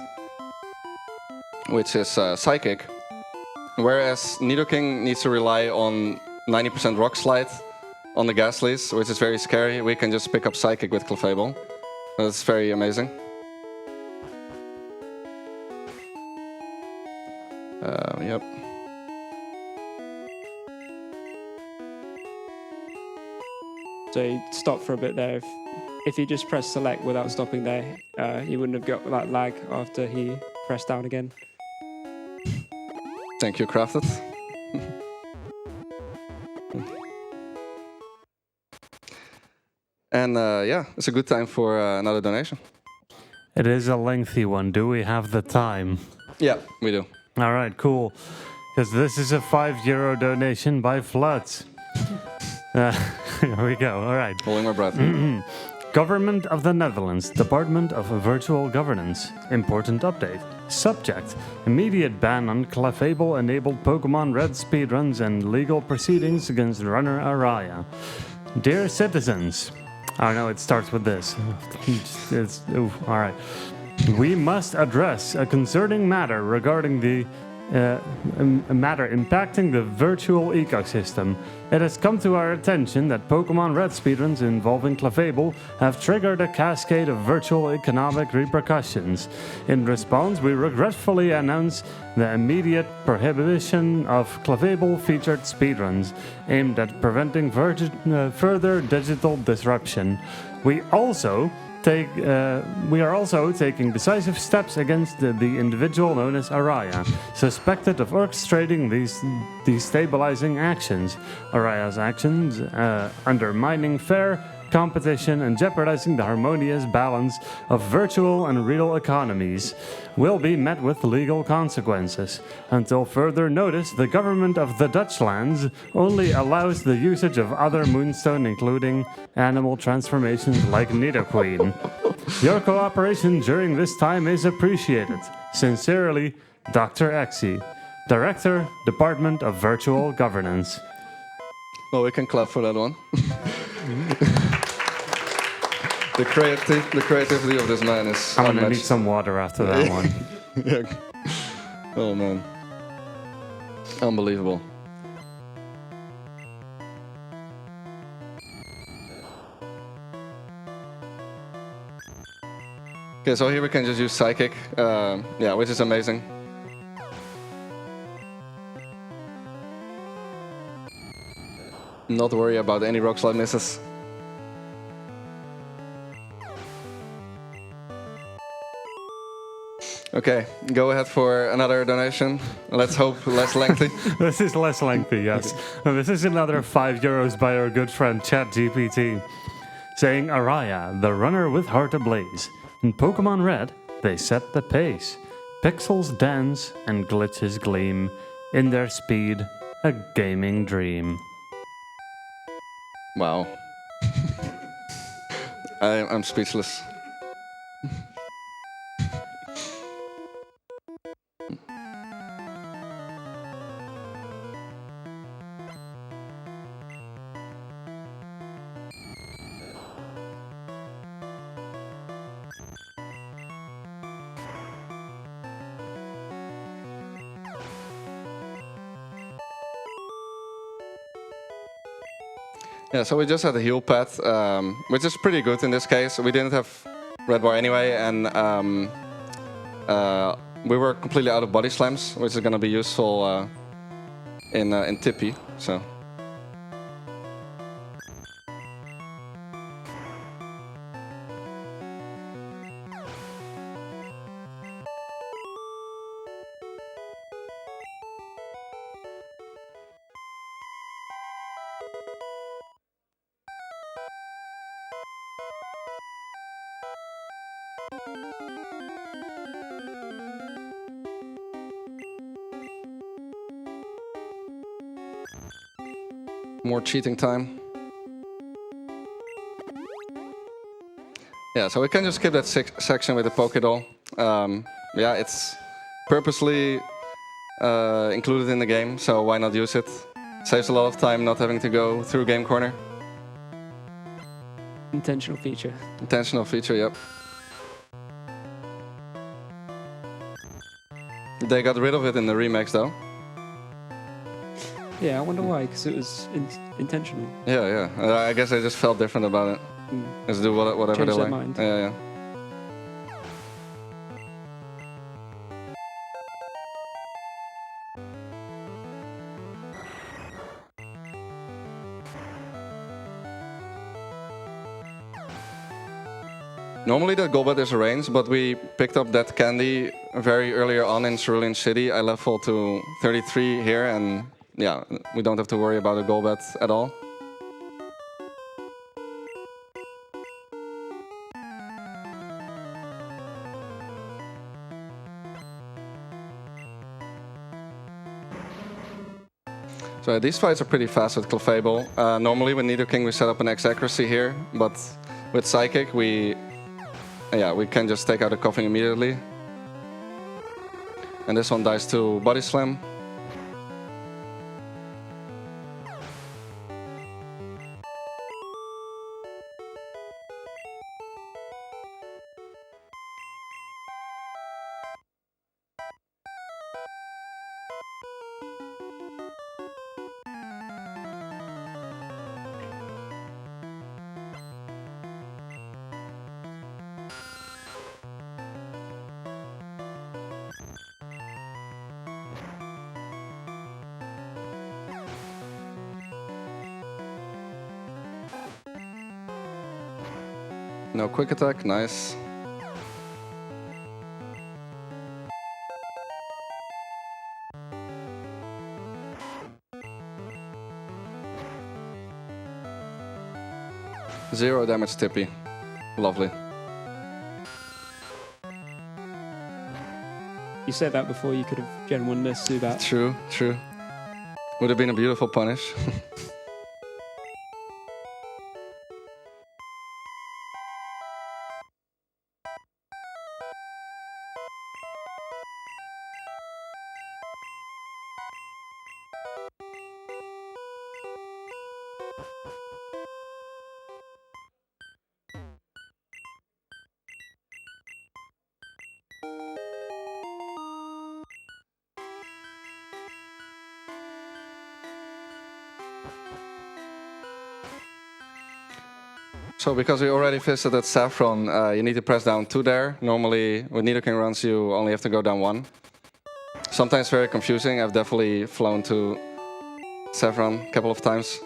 which is Psychic. Whereas Nidoking needs to rely on 90% Rock Slide on the Ghastlies, which is very scary, we can just pick up Psychic with Clefable. That's very amazing. Yep. So he stopped for a bit there. If he just pressed select without stopping there, he wouldn't have got that lag after he pressed down again. Thank you, Crafted. And yeah, it's a good time for another donation. It is a lengthy one. Do we have the time? Yeah, we do. All right, cool. Because this is a €5 donation by Floods. Here we go. All right. Holding my breath. Government of the Netherlands, Department of Virtual Governance. Important update. Subject: immediate ban on Clefable-enabled Pokémon Red speedruns and legal proceedings against runner Araya. Dear citizens. Oh no, it starts with this. All right. We must address a concerning matter regarding the matter impacting the virtual ecosystem. It has come to our attention that Pokémon Red speedruns involving Clefable have triggered a cascade of virtual economic repercussions. In response, we regretfully announce the immediate prohibition of Clefable-featured speedruns aimed at preventing further digital disruption. We are also taking decisive steps against the individual known as Araya, suspected of orchestrating these destabilizing actions. Araya's actions undermining fair competition and jeopardizing the harmonious balance of virtual and real economies will be met with legal consequences. Until further notice, the government of the Dutch lands only allows the usage of other Moonstone, including animal transformations like Nidoqueen. Your cooperation during this time is appreciated. Sincerely, Dr. Exie, Director, Department of Virtual Governance. Well, we can clap for that one. The creativity of this man is I'm gonna need unmatched. some water after that one. Yeah. Oh man. Unbelievable. Okay, so here we can just use Psychic, yeah, which is amazing. Not worry about any rock slide misses. Okay, go ahead for another donation. Let's hope less lengthy. This is less lengthy, yes. And this is another €5 by our good friend ChatGPT, saying Araya, the runner with heart ablaze. In Pokémon Red, they set the pace. Pixels dance and glitches gleam. In their speed, a gaming dream. Wow. I'm speechless. Yeah, so we just had a heal pad, which is pretty good in this case. We didn't have red bar anyway, and we were completely out of body slams, which is going to be useful in Tippy. So. More cheating time. Yeah, so we can just skip that section with the Pokédoll. Yeah, it's purposely included in the game, so why not use it? Saves a lot of time not having to go through Game Corner. Intentional feature. Intentional feature, yep. They got rid of it in the remakes, though. Yeah, I wonder why, because it was intentional. Yeah. I guess they just felt different about it. Just do whatever Change they their like. mind. Yeah. Normally that Golbat is arranged, but we picked up that candy very earlier on in Cerulean City. I leveled to 33 here, and yeah, we don't have to worry about a Golbat at all. So these fights are pretty fast with Clefable. Normally with Nidoking we set up an X accuracy here, but with Psychic we can just take out the Coughing immediately. And this one dies to Body Slam. No quick attack, nice. Zero damage Tippy. Lovely. You said that before you could have Gen 1 this Zubat. True. Would have been a beautiful punish. So because we already visited Saffron, you need to press down 2 there. Normally with Nidoking runs you only have to go down 1. Sometimes very confusing. I've definitely flown to Saffron a couple of times.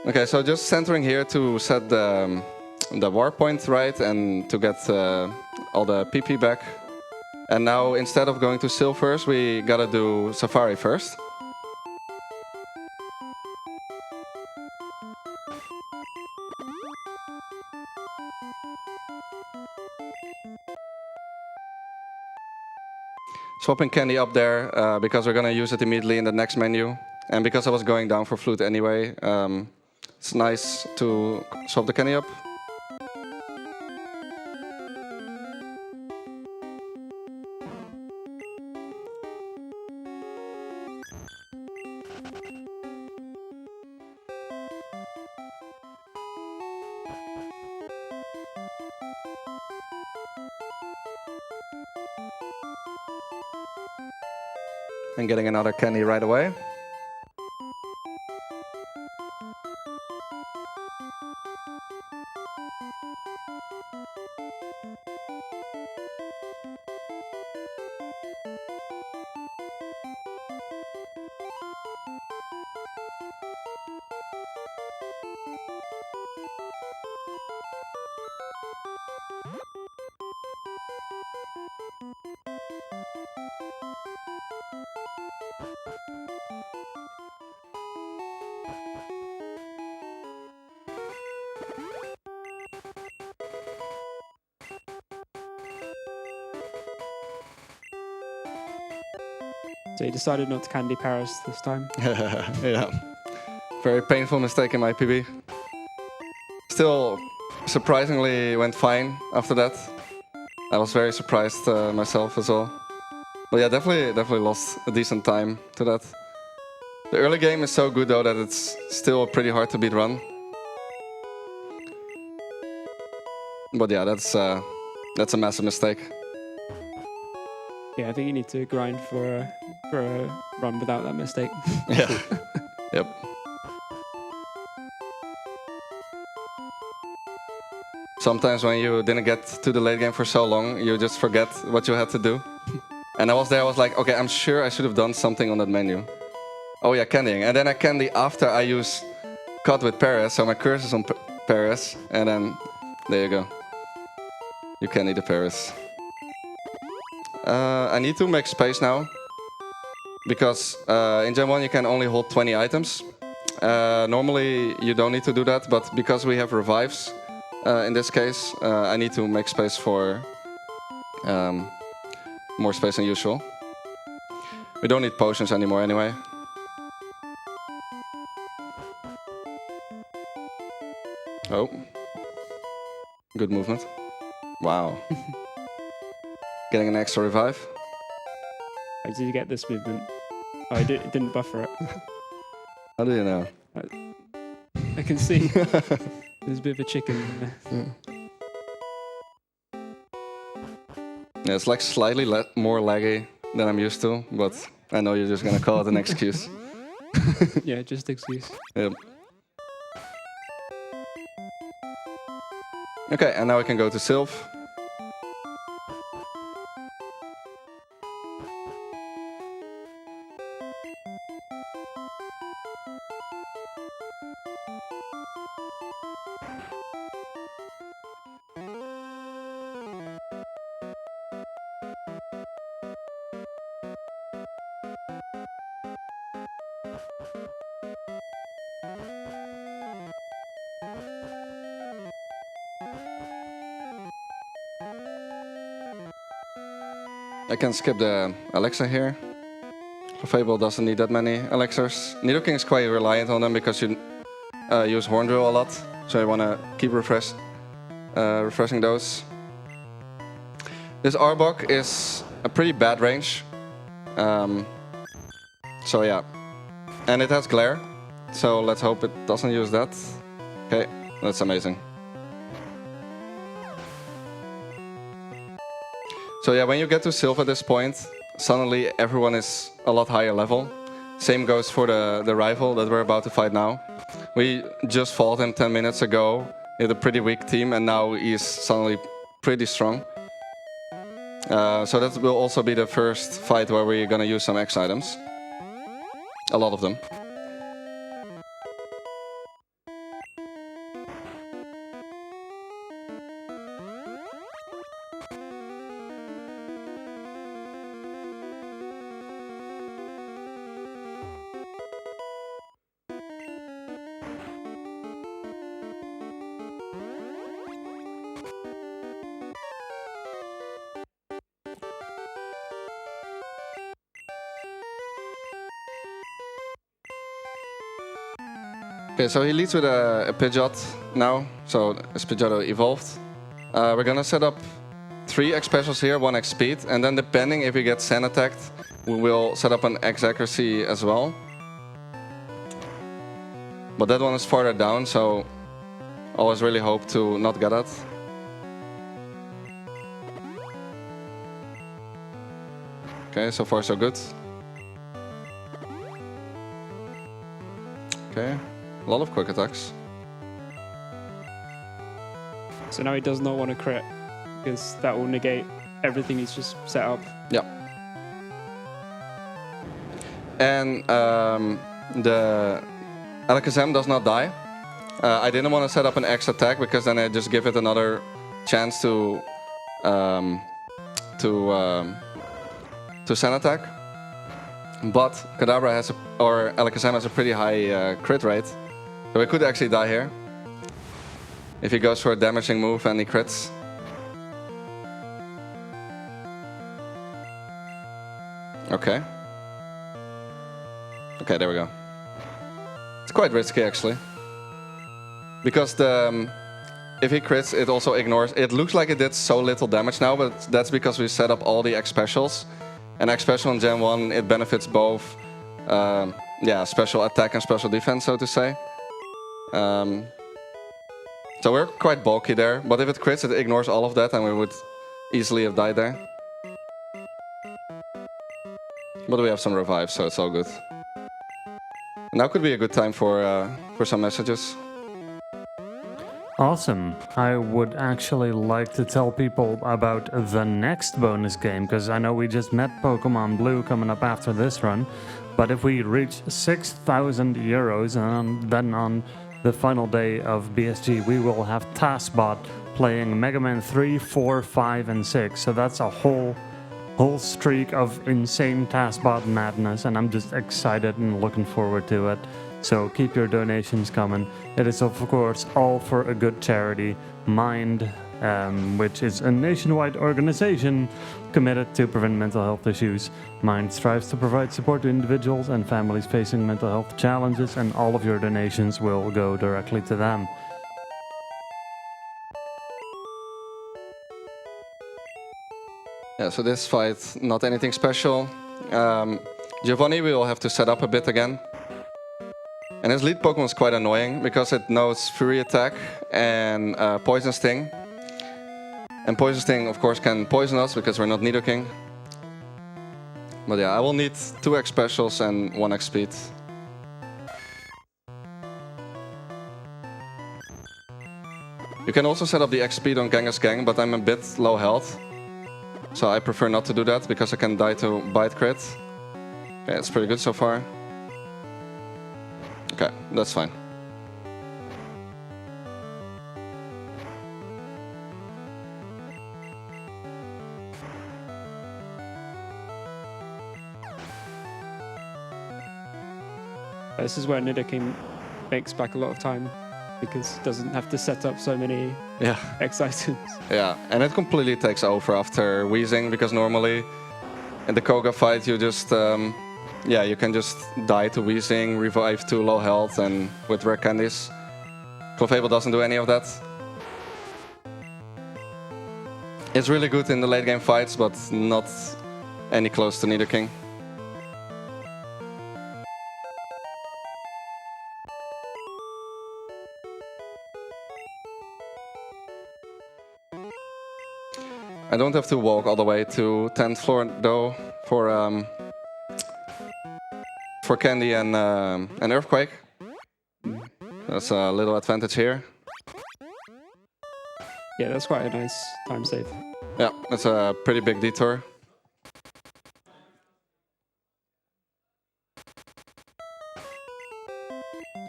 Okay, so just centering here to set the war point right and to get all the PP back. And now instead of going to Silvers, we gotta do Safari first. Swapping candy up there because we're gonna use it immediately in the next menu. And because I was going down for flute anyway, it's nice to swap the candy up. And getting another candy right away. So he decided not to candy Paris this time. Yeah. Very painful mistake in my PB. Still, surprisingly went fine after that. I was very surprised myself as well. But yeah, definitely lost a decent time to that. The early game is so good though that it's still pretty hard to beat run. But yeah, that's a massive mistake. Yeah, I think you need to grind for a run without that mistake. Yeah. Yep. Sometimes when you didn't get to the late game for so long, you just forget what you had to do. And I was there, I was like, okay, I'm sure I should have done something on that menu. Oh yeah, candying. And then I candy after I use cut with Paris, so my cursor's on Paris, and then there you go. You candy the Paris. I need to make space now, because in Gen 1 you can only hold 20 items. Normally you don't need to do that, but because we have revives, in this case, I need to make space for more space than usual. We don't need potions anymore anyway. Oh. Good movement. Wow. Getting an extra revive. How did you get this movement? Oh, I didn't buffer it. How do you know? I can see. There's a bit of a chicken there. Yeah, it's like slightly more laggy than I'm used to, but I know you're just gonna call it an excuse. Yeah, just excuse. Yep. Okay, and now we can go to Sylph. I can skip the elixir here. Clefable doesn't need that many elixirs. Nidoking is quite reliant on them because you use Horn Drill a lot, so you want to keep refreshing those. This Arbok is a pretty bad range. So yeah. And it has Glare, so let's hope it doesn't use that. Okay, that's amazing. So yeah, when you get to Sylph at this point, suddenly everyone is a lot higher level. Same goes for the rival that we're about to fight now. We just fought him 10 minutes ago. He had a pretty weak team, and now he's suddenly pretty strong. So that will also be the first fight where we're gonna use some X items. A lot of them. Okay, so he leads with a Pidgeot now, so his Pidgeotto evolved. We're gonna set up 3 X specials here, 1 X speed, and then depending if we get Sand attacked, we will set up an X accuracy as well. But that one is farther down, so always really hope to not get that. Okay, so far so good. Okay. A lot of quick attacks. So now he does not want to crit, because that will negate everything he's just set up. Yeah. And the Alakazam does not die. I didn't want to set up an X attack because then I just give it another chance to Sand attack. But Kadabra has or Alakazam has a pretty high crit rate. So he could actually die here. If he goes for a damaging move and he crits. Okay. Okay, there we go. It's quite risky, actually. Because if he crits, it also ignores... It looks like it did so little damage now, but that's because we set up all the X specials. And X special in Gen 1, it benefits both special attack and special defense, so to say. So we're quite bulky there, but if it crits, it ignores all of that, and we would easily have died there. But we have some revives, so it's all good. Now could be a good time for some messages. Awesome. I would actually like to tell people about the next bonus game, because I know we just met Pokemon Blue coming up after this run. But if we reach 6,000 euros, and then on the final day of BSG, we will have Taskbot playing Mega Man 3, 4, 5, and 6. So that's a whole streak of insane Taskbot madness, and I'm just excited and looking forward to it. So keep your donations coming. It is of course all for a good charity, Mind, which is a nationwide organization committed to prevent mental health issues. Mind strives to provide support to individuals and families facing mental health challenges, and all of your donations will go directly to them. Yeah, so this fight, not anything special. Giovanni we will have to set up a bit again. And his lead Pokemon is quite annoying because it knows Fury Attack and Poison Sting. And Poison Sting, of course, can poison us because we're not Nidoking. But yeah, I will need 2 X specials and 1 X speed. You can also set up the X speed on Genghis Gang, but I'm a bit low health. So I prefer not to do that because I can die to Bite Crit. Okay, it's pretty good so far. Okay, that's fine. This is where Nidoking makes back a lot of time because it doesn't have to set up so many X items. Yeah, and it completely takes over after Weezing because normally in the Koga fight you just you can just die to Weezing, revive to low health, and with rare candies. Clefable doesn't do any of that. It's really good in the late game fights, but not any close to Nidoking. I don't have to walk all the way to 10th floor though for Candy and an Earthquake. That's a little advantage here. Yeah, that's quite a nice time save. Yeah, that's a pretty big detour.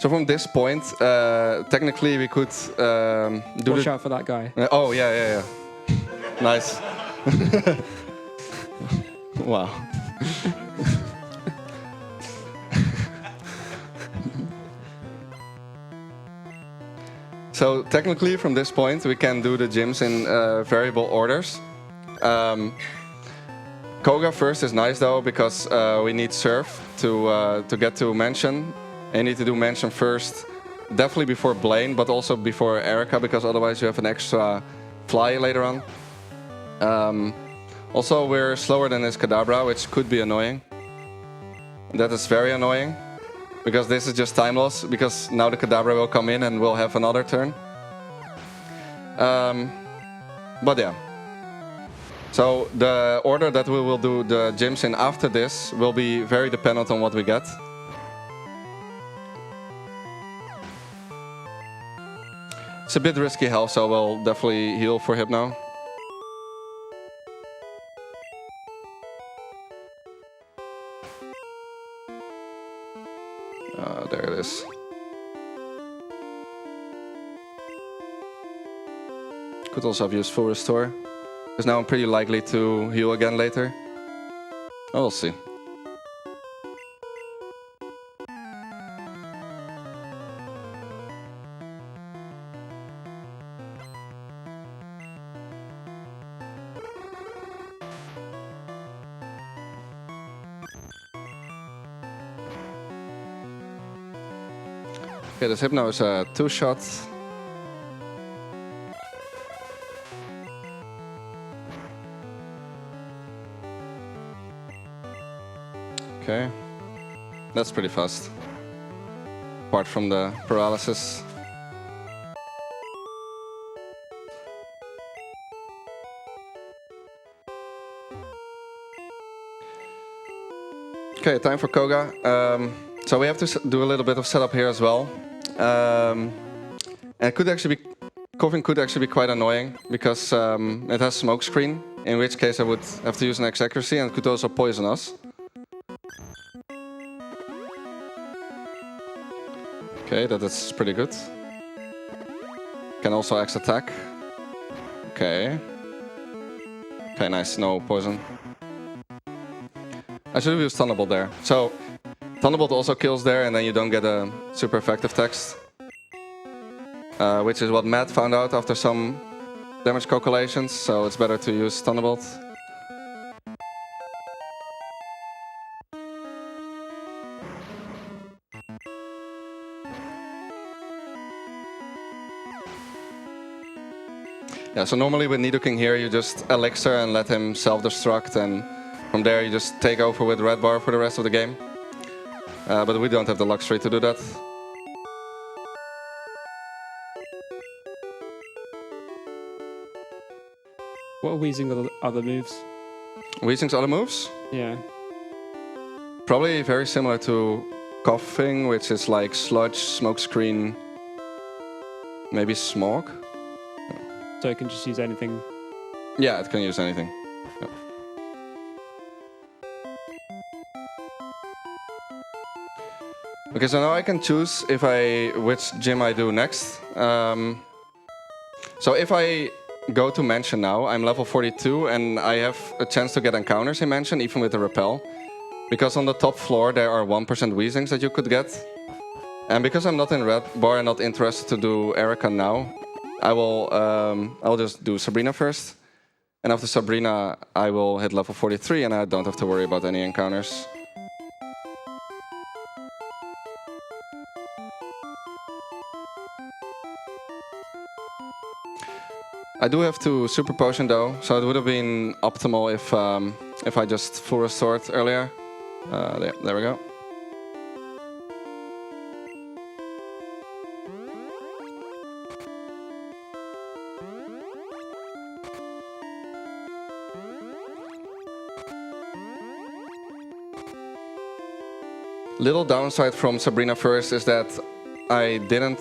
So from this point, technically we could do Watch out for that guy. Oh, yeah. Nice. Wow. So technically from this point we can do the gyms in variable orders. Koga first is nice though because we need Surf to get to Mansion. And you need to do Mansion first, definitely before Blaine, but also before Erica because otherwise you have an extra fly later on. Also we're slower than his Kadabra, which could be annoying. That is very annoying. Because this is just time loss, because now the Kadabra will come in and we'll have another turn. But yeah. So the order that we will do the gyms in after this will be very dependent on what we get. It's a bit risky health, so we'll definitely heal for Hypno. There it is. Could also have used full restore, because now I'm pretty likely to heal again later. Oh, we'll see. Okay, this Hypno is a 2-shot. Okay, that's pretty fast. Apart from the paralysis. Okay, time for Koga. So we have to do a little bit of setup here as well. And it could actually be, coughing could actually be quite annoying because it has smoke screen, in which case I would have to use an X accuracy and it could also poison us. Okay, that is pretty good. Can also X attack. Okay. Okay, nice, no poison. I should have used Thunderbolt there. So, Thunderbolt also kills there and then you don't get a super effective text. Which is what Matt found out after some damage calculations, so it's better to use Thunderbolt. Yeah, so normally with Nidoking here you just Elixir and let him self-destruct, and from there you just take over with Red Bar for the rest of the game. But we don't have the luxury to do that. What are Weezing's other moves? Weezing's other moves? Yeah. Probably very similar to Coughing, which is like Sludge, Smokescreen, maybe Smog? So it can just use anything. Yeah, it can use anything. Yeah. Okay, so now I can choose which gym I do next. So if I go to Mansion now, I'm level 42 and I have a chance to get encounters in Mansion, even with the Repel. Because on the top floor there are 1% Weezings that you could get. And because I'm not in Red Bar and not interested to do Erica now, I'll just do Sabrina first. And after Sabrina, I will hit level 43 and I don't have to worry about any encounters. I do have to Super Potion though, so it would have been optimal if I just full restored earlier. There we go. Little downside from Sabrina first is that I didn't.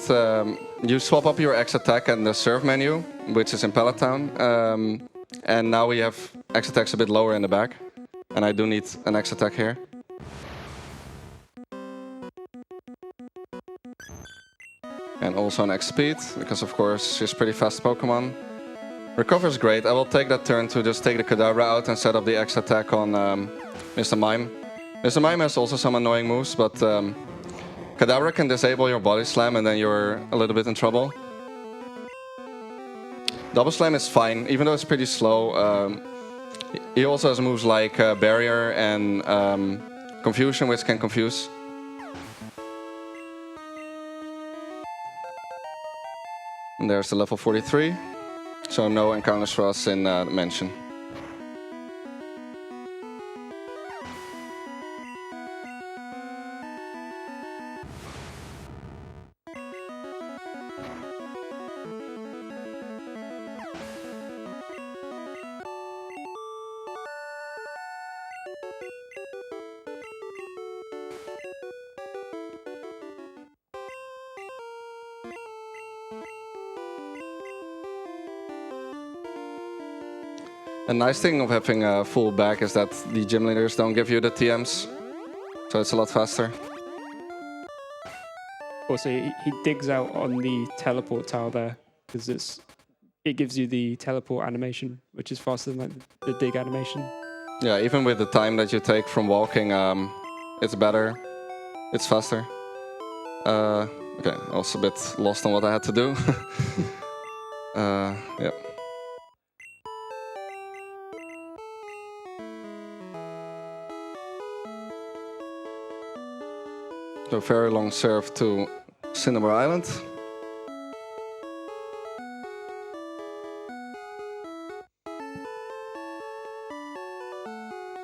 You swap up your X attack and the serve menu, which is in Pallet Town, and now we have X attacks a bit lower in the back, and I do need an X attack here. And also an X speed, because of course she's pretty fast Pokemon. Recover is great. I will take that turn to just take the Kadabra out and set up the X attack on Mr. Mime. Mr. Mime has also some annoying moves, but Kadabra can disable your Body Slam and then you're a little bit in trouble. Double Slam is fine, even though it's pretty slow. He also has moves like Barrier and Confusion, which can confuse. And there's the level 43, so no encounters for us in the Mansion. A nice thing of having a full back is that the gym leaders don't give you the TMs, so it's a lot faster. Also, he digs out on the teleport tile there because it gives you the teleport animation, which is faster than like the dig animation. Yeah, even with the time that you take from walking, it's better. It's faster. Okay, I was a bit lost on what I had to do. Yeah. A very long serve to Cinnabar Island.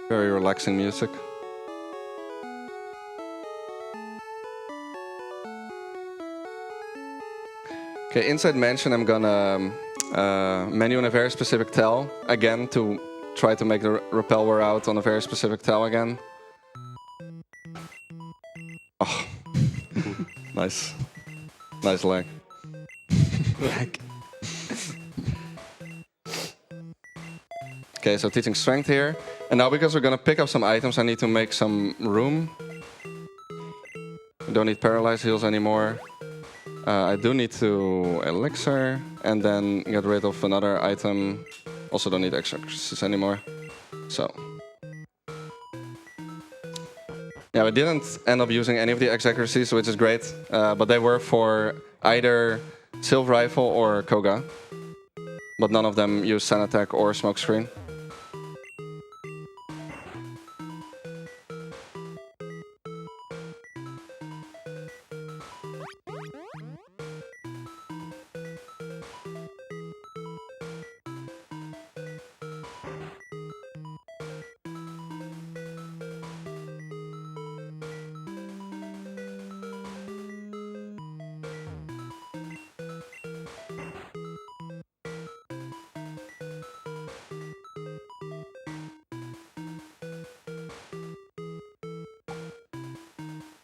Very relaxing music. Okay, inside mansion, I'm gonna menu on a very specific tile again to try to make the repel wear out on a very specific tile again. Oh, nice, nice lag. Okay, so teaching strength here, and now because we're gonna pick up some items, I need to make some room. We don't need paralyzed heals anymore. I do need to elixir and then get rid of another item. Also don't need exorcists anymore. So yeah, we didn't end up using any of the execracies, which is great. But they were for either Sylph Rifle or Koga. But none of them use Sun Attack or Smokescreen.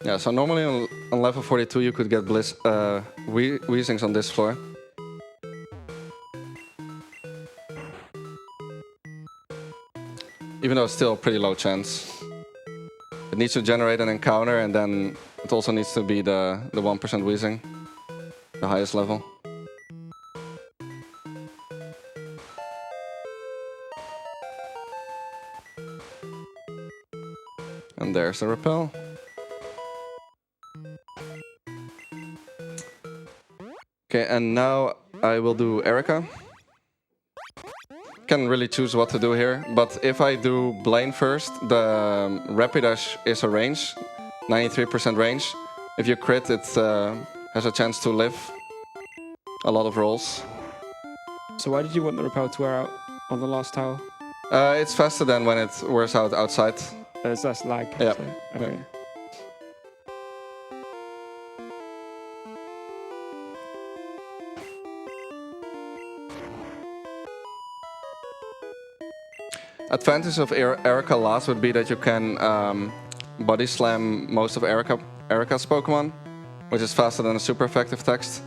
Yeah, so normally on level 42 you could get Weezings on this floor. Even though it's still a pretty low chance. It needs to generate an encounter and then it also needs to be the 1% Weezing, the highest level. And there's the repel. Okay, and now I will do Erica. Can really choose what to do here, but if I do Blaine first, the Rapidash is a range, 93% range. If you crit, it has a chance to live a lot of rolls. So why did you want the repel to wear out on the last tile? It's faster than when it wears out outside. There's less lag. Yeah. So, okay. Yeah. Advantage of Erica last would be that you can body slam most of Erica's Pokemon, which is faster than a super effective text.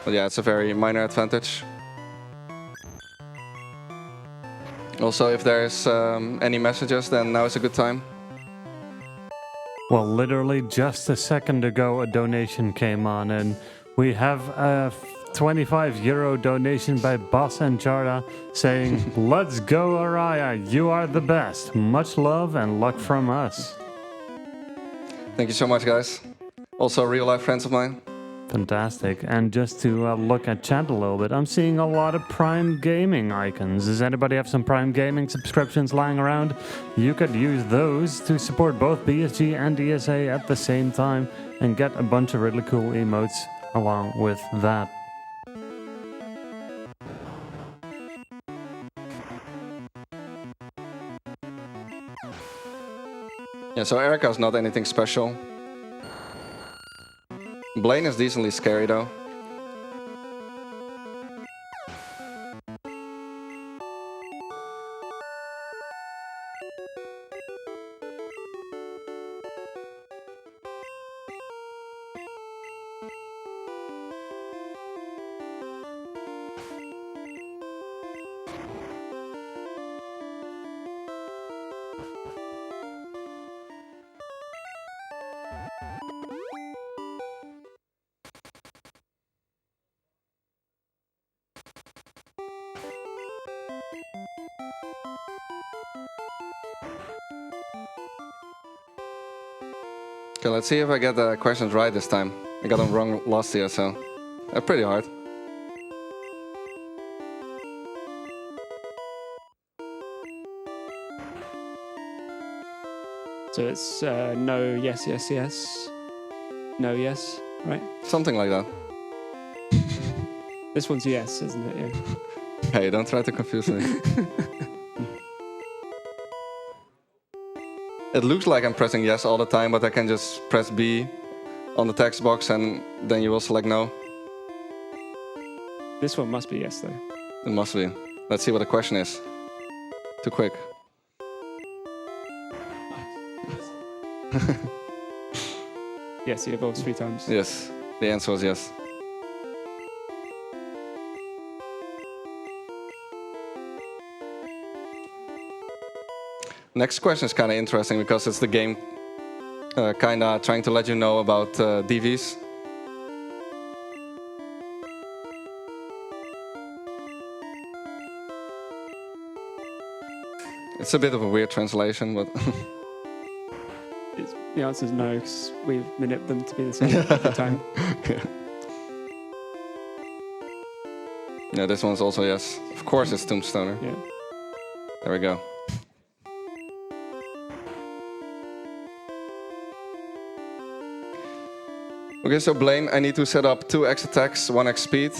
But yeah, it's a very minor advantage. Also, if there's any messages, then now is a good time. Well, literally just a second ago, a donation came on, and we have a 25 euro donation by Boss and Jarda saying, "Let's go, Araya, you are the best. Much love and luck from us." Thank you so much, guys. Also, real-life friends of mine. Fantastic. And just to look at chat a little bit, I'm seeing a lot of Prime Gaming icons. Does anybody have some Prime Gaming subscriptions lying around? You could use those to support both BSG and ESA at the same time and get a bunch of really cool emotes along with that. Yeah, so Erica's not anything special. Blaine is decently scary though. Okay, let's see if I get the questions right this time. I got them wrong last year, so they're pretty hard. So it's no, yes, yes, yes. No, yes. right? Something like that. This one's yes, isn't it? Yeah. Hey, don't try to confuse me. It looks like I'm pressing yes all the time, but I can just press B on the text box and then you will select no. This one must be yes, though. It must be. Let's see what the question is. Too quick. Yes, he evolves 3 times. Yes, the answer was yes. Next question is kind of interesting because it's the game kind of trying to let you know about DVs. It's a bit of a weird translation, but The answer is no, because we've manipulated them to be the same every time. Yeah, this one's also yes. Of course it's Tombstoner. Yeah. There we go. Okay, so Blaine, I need to set up 2x attacks, 1x speed.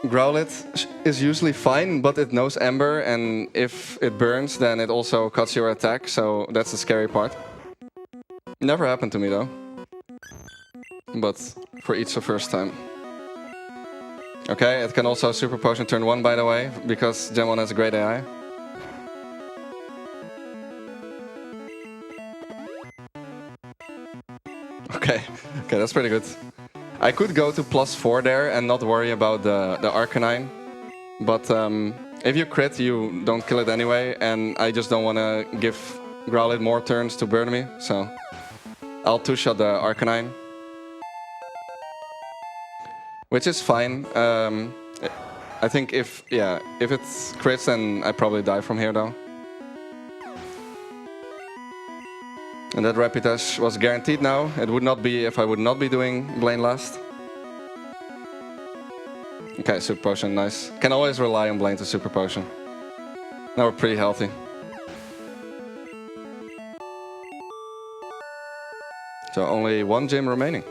Growlithe is usually fine, but it knows Ember, and if it burns, then it also cuts your attack, so that's the scary part. Never happened to me though. But for each the first time. Okay, it can also Super Potion turn 1, by the way, because Gen 1 has a great AI. Okay, that's pretty good. I could go to +4 there and not worry about the Arcanine. But if you crit, you don't kill it anyway, and I just don't want to give Growlithe more turns to burn me, so I'll 2-shot the Arcanine. Which is fine. I think if it's crits, then I probably die from here though. And that Rapidash was guaranteed now. It would not be if I would not be doing Blaine last. Okay, Super Potion, nice. Can always rely on Blaine to Super Potion. Now we're pretty healthy. So only 1 gym remaining.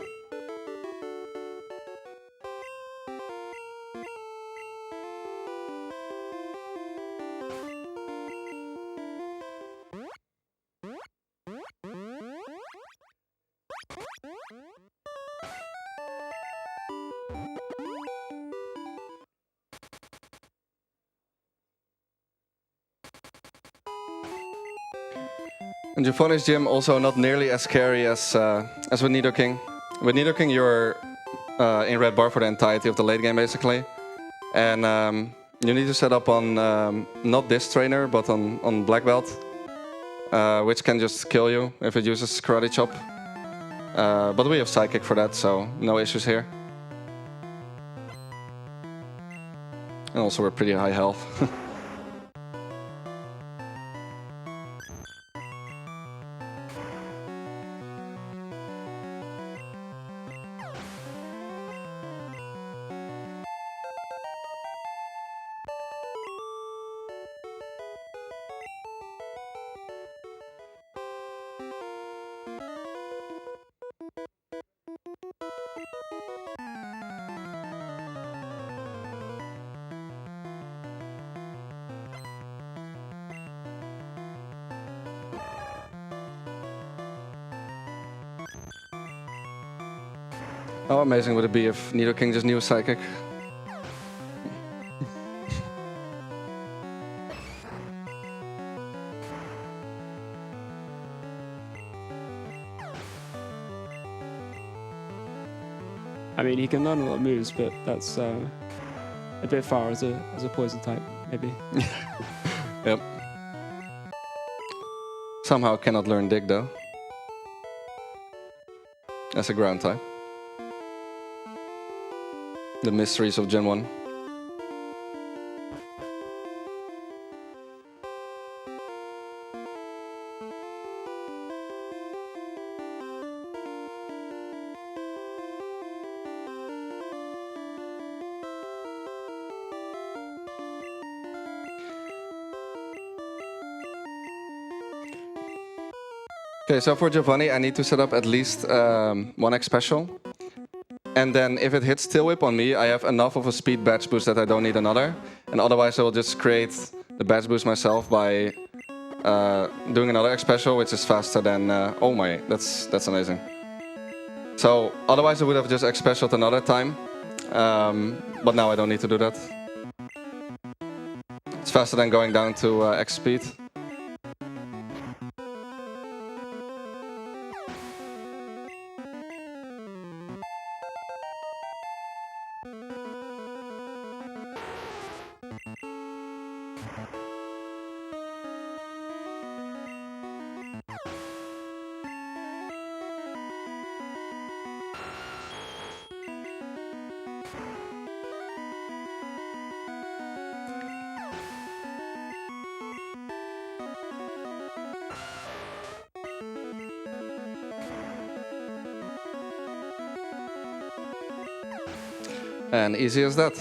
And Euphonious Gym also not nearly as scary as with Nidoking. With Nidoking you're in red bar for the entirety of the late game basically. And you need to set up on not this trainer but on Black Belt. Which can just kill you if it uses Karate Chop. But we have Psychic for that, so no issues here. And also we're pretty high health. How amazing would it be if Nidoking just knew Psychic? I mean, he can learn a lot of moves, but that's a bit far as a poison type, maybe. Yep. Somehow cannot learn Dig though. As a ground type. The mysteries of Gen 1. Okay, so for Giovanni, I need to set up at least 1x special. And then if it hits Tail Whip on me, I have enough of a speed badge boost that I don't need another. And otherwise I will just create the badge boost myself by doing another X special, which is faster than... oh my, that's amazing. So otherwise I would have just X specialed another time. But now I don't need to do that. It's faster than going down to X speed. And easy as that.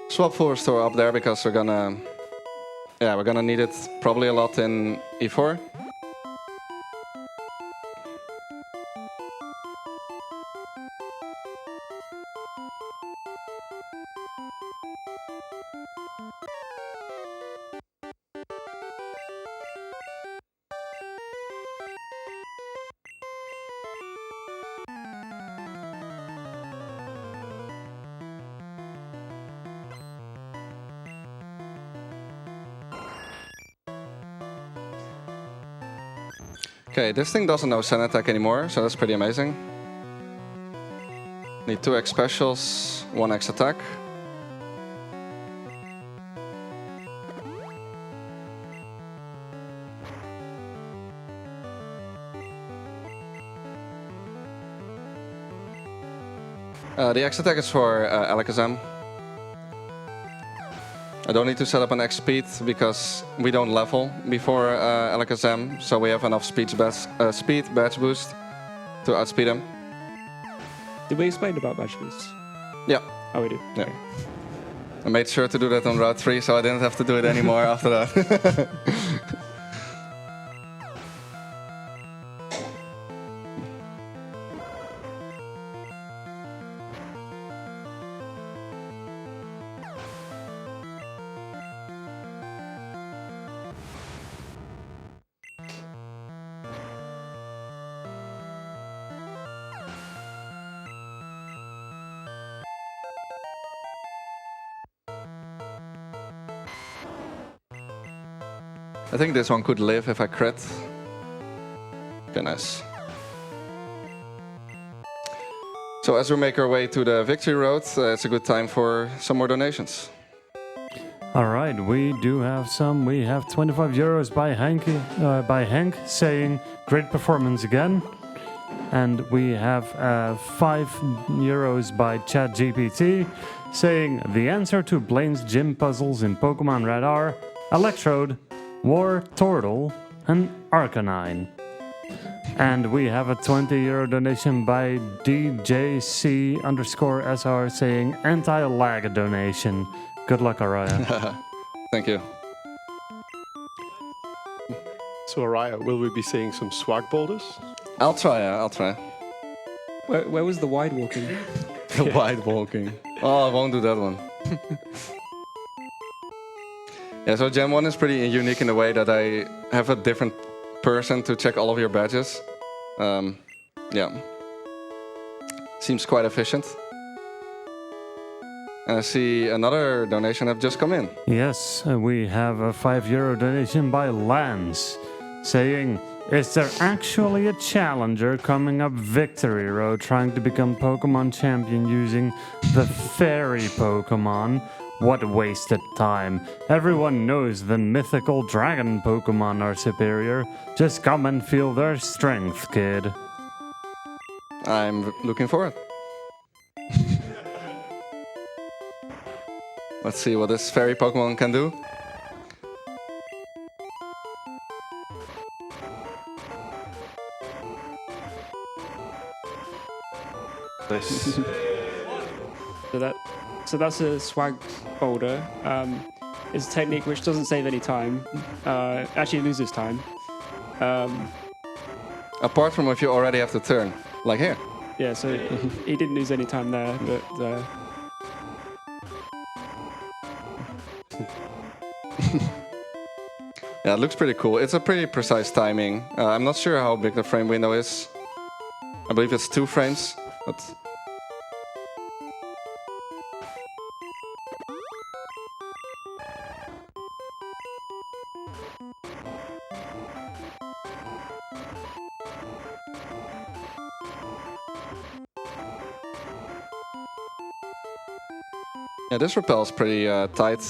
Swap full restore up there because we're gonna need it probably a lot in E4. Okay, this thing doesn't know Sand Attack anymore, so that's pretty amazing. Need 2x specials, 1x attack. The X attack is for Alakazam. I don't need to set up an X speed because we don't level before Alakazam, so we have enough speed badge boost to outspeed him. Did we explain about badge boosts? Yeah. Oh, we did. Yeah. Okay. I made sure to do that on Route 3, so I didn't have to do it anymore after that. I think this one could live if I crit. Okay, nice. So as we make our way to the victory road, it's a good time for some more donations. All right, we do have some. We have 25 euros by Hank saying great performance again. And we have 5 euros by ChatGPT saying the answer to Blaine's gym puzzles in Pokemon Red are Electrode, War, Tortle, and Arcanine. And we have a 20 euro donation by DJC_SR saying anti-lag donation. Good luck, Araya. Thank you. So Araya, will we be seeing some swag boulders? I'll try. Where was the wide walking? The wide walking. Oh, I won't do that one. Yeah, so Gen 1 is pretty unique in the way that I have a different person to check all of your badges. Yeah. Seems quite efficient. And I see another donation have just come in. Yes, we have a 5 euro donation by Lance saying Is there actually a challenger coming up Victory Road trying to become Pokemon champion using the fairy Pokemon? What wasted time. Everyone knows the mythical dragon Pokemon are superior. Just come and feel their strength, kid. I'm looking forward. Let's see what this fairy Pokemon can do. Nice. So that's a swag boulder. It's a technique which doesn't save any time. Actually, it loses time. Apart from if you already have to turn, like here. Yeah, so he didn't lose any time there, but Yeah, it looks pretty cool. It's a pretty precise timing. I'm not sure how big the frame window is. I believe it's 2 frames, but... Yeah, this rappel is pretty tight.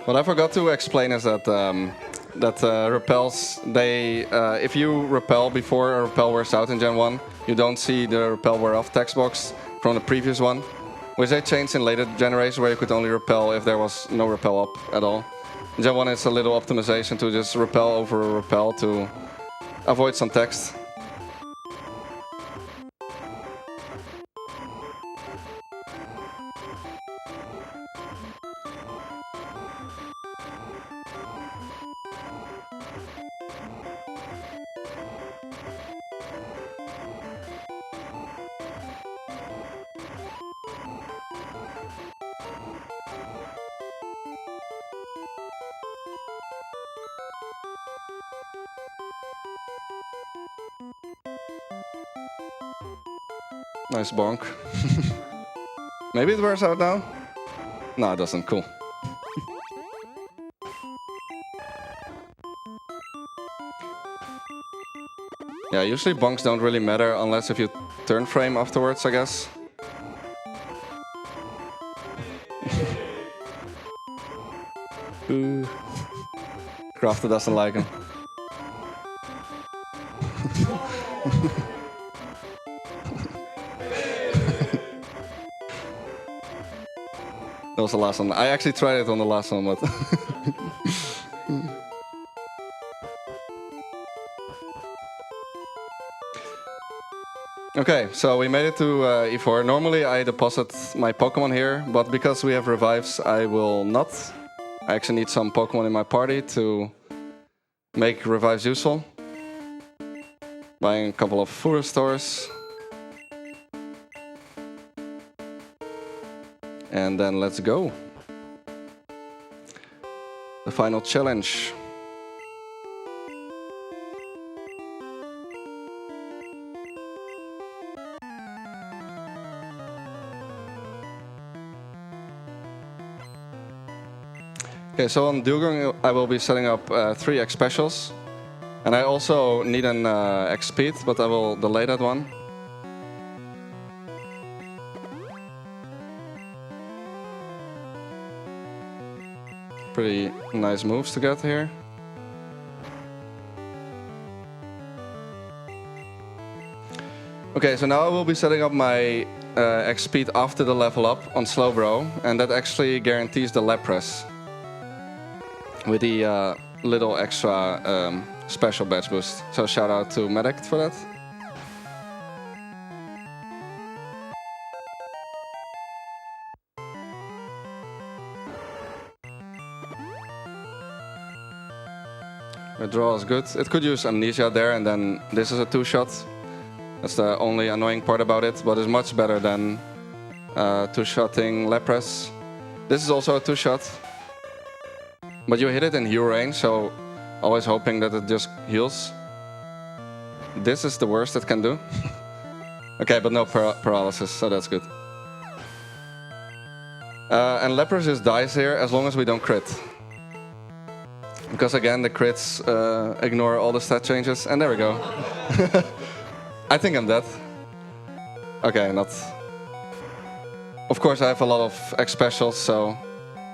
What I forgot to explain is that rappels, they if you rappel before a rappel wears out in Gen 1, you don't see the rappel wear off text box from the previous one, which they changed in later generations where you could only rappel if there was no rappel up at all. In Gen 1 it's a little optimization to just rappel over a rappel to avoid some text. Nice bonk. Maybe it wears out now? No, it doesn't. Cool. Yeah, usually bonks don't really matter unless if you turn frame afterwards, I guess. ooh. Crafter doesn't like him. That was the last one. I actually tried it on the last one, but... Okay, so we made it to E4. Normally I deposit my Pokemon here, but because we have revives, I will not. I actually need some Pokemon in my party to make revives useful. Buying a couple of food stores. And then let's go. The final challenge. Okay, so on Dugong I will be setting up 3 X specials. And I also need an X speed, but I will delay that one. Pretty nice moves to get here. Okay, so now I will be setting up my X speed after the level up on Slowbro, and that actually guarantees the lap press with the little extra special badge boost. So shout out to Medic for that. The draw is good. It could use Amnesia there, and then this is a 2-shot. That's the only annoying part about it, but it's much better than 2-shotting Lepres. This is also a 2-shot. But you hit it in heal range, so always hoping that it just heals. This is the worst it can do. Okay, but no paralysis, so that's good. And Leper just dies here as long as we don't crit. Because again, the crits ignore all the stat changes. And there we go. I think I'm dead. Okay, not... Of course, I have a lot of X specials, so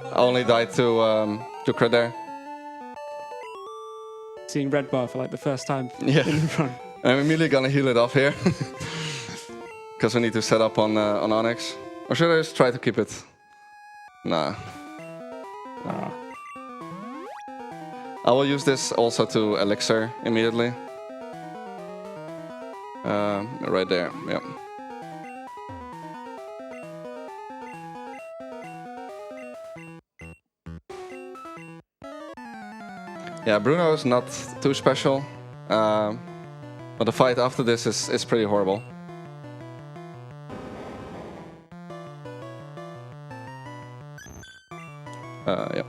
I only died to crit there. Seeing red bar for like the first time Yeah. in the run. I'm immediately gonna heal it off here. Because we need to set up on Onyx. Or should I just try to keep it? Nah. Ah. I will use this also to Elixir immediately. Right there, yeah. Yeah, Bruno is not too special. But the fight after this is pretty horrible. Yeah.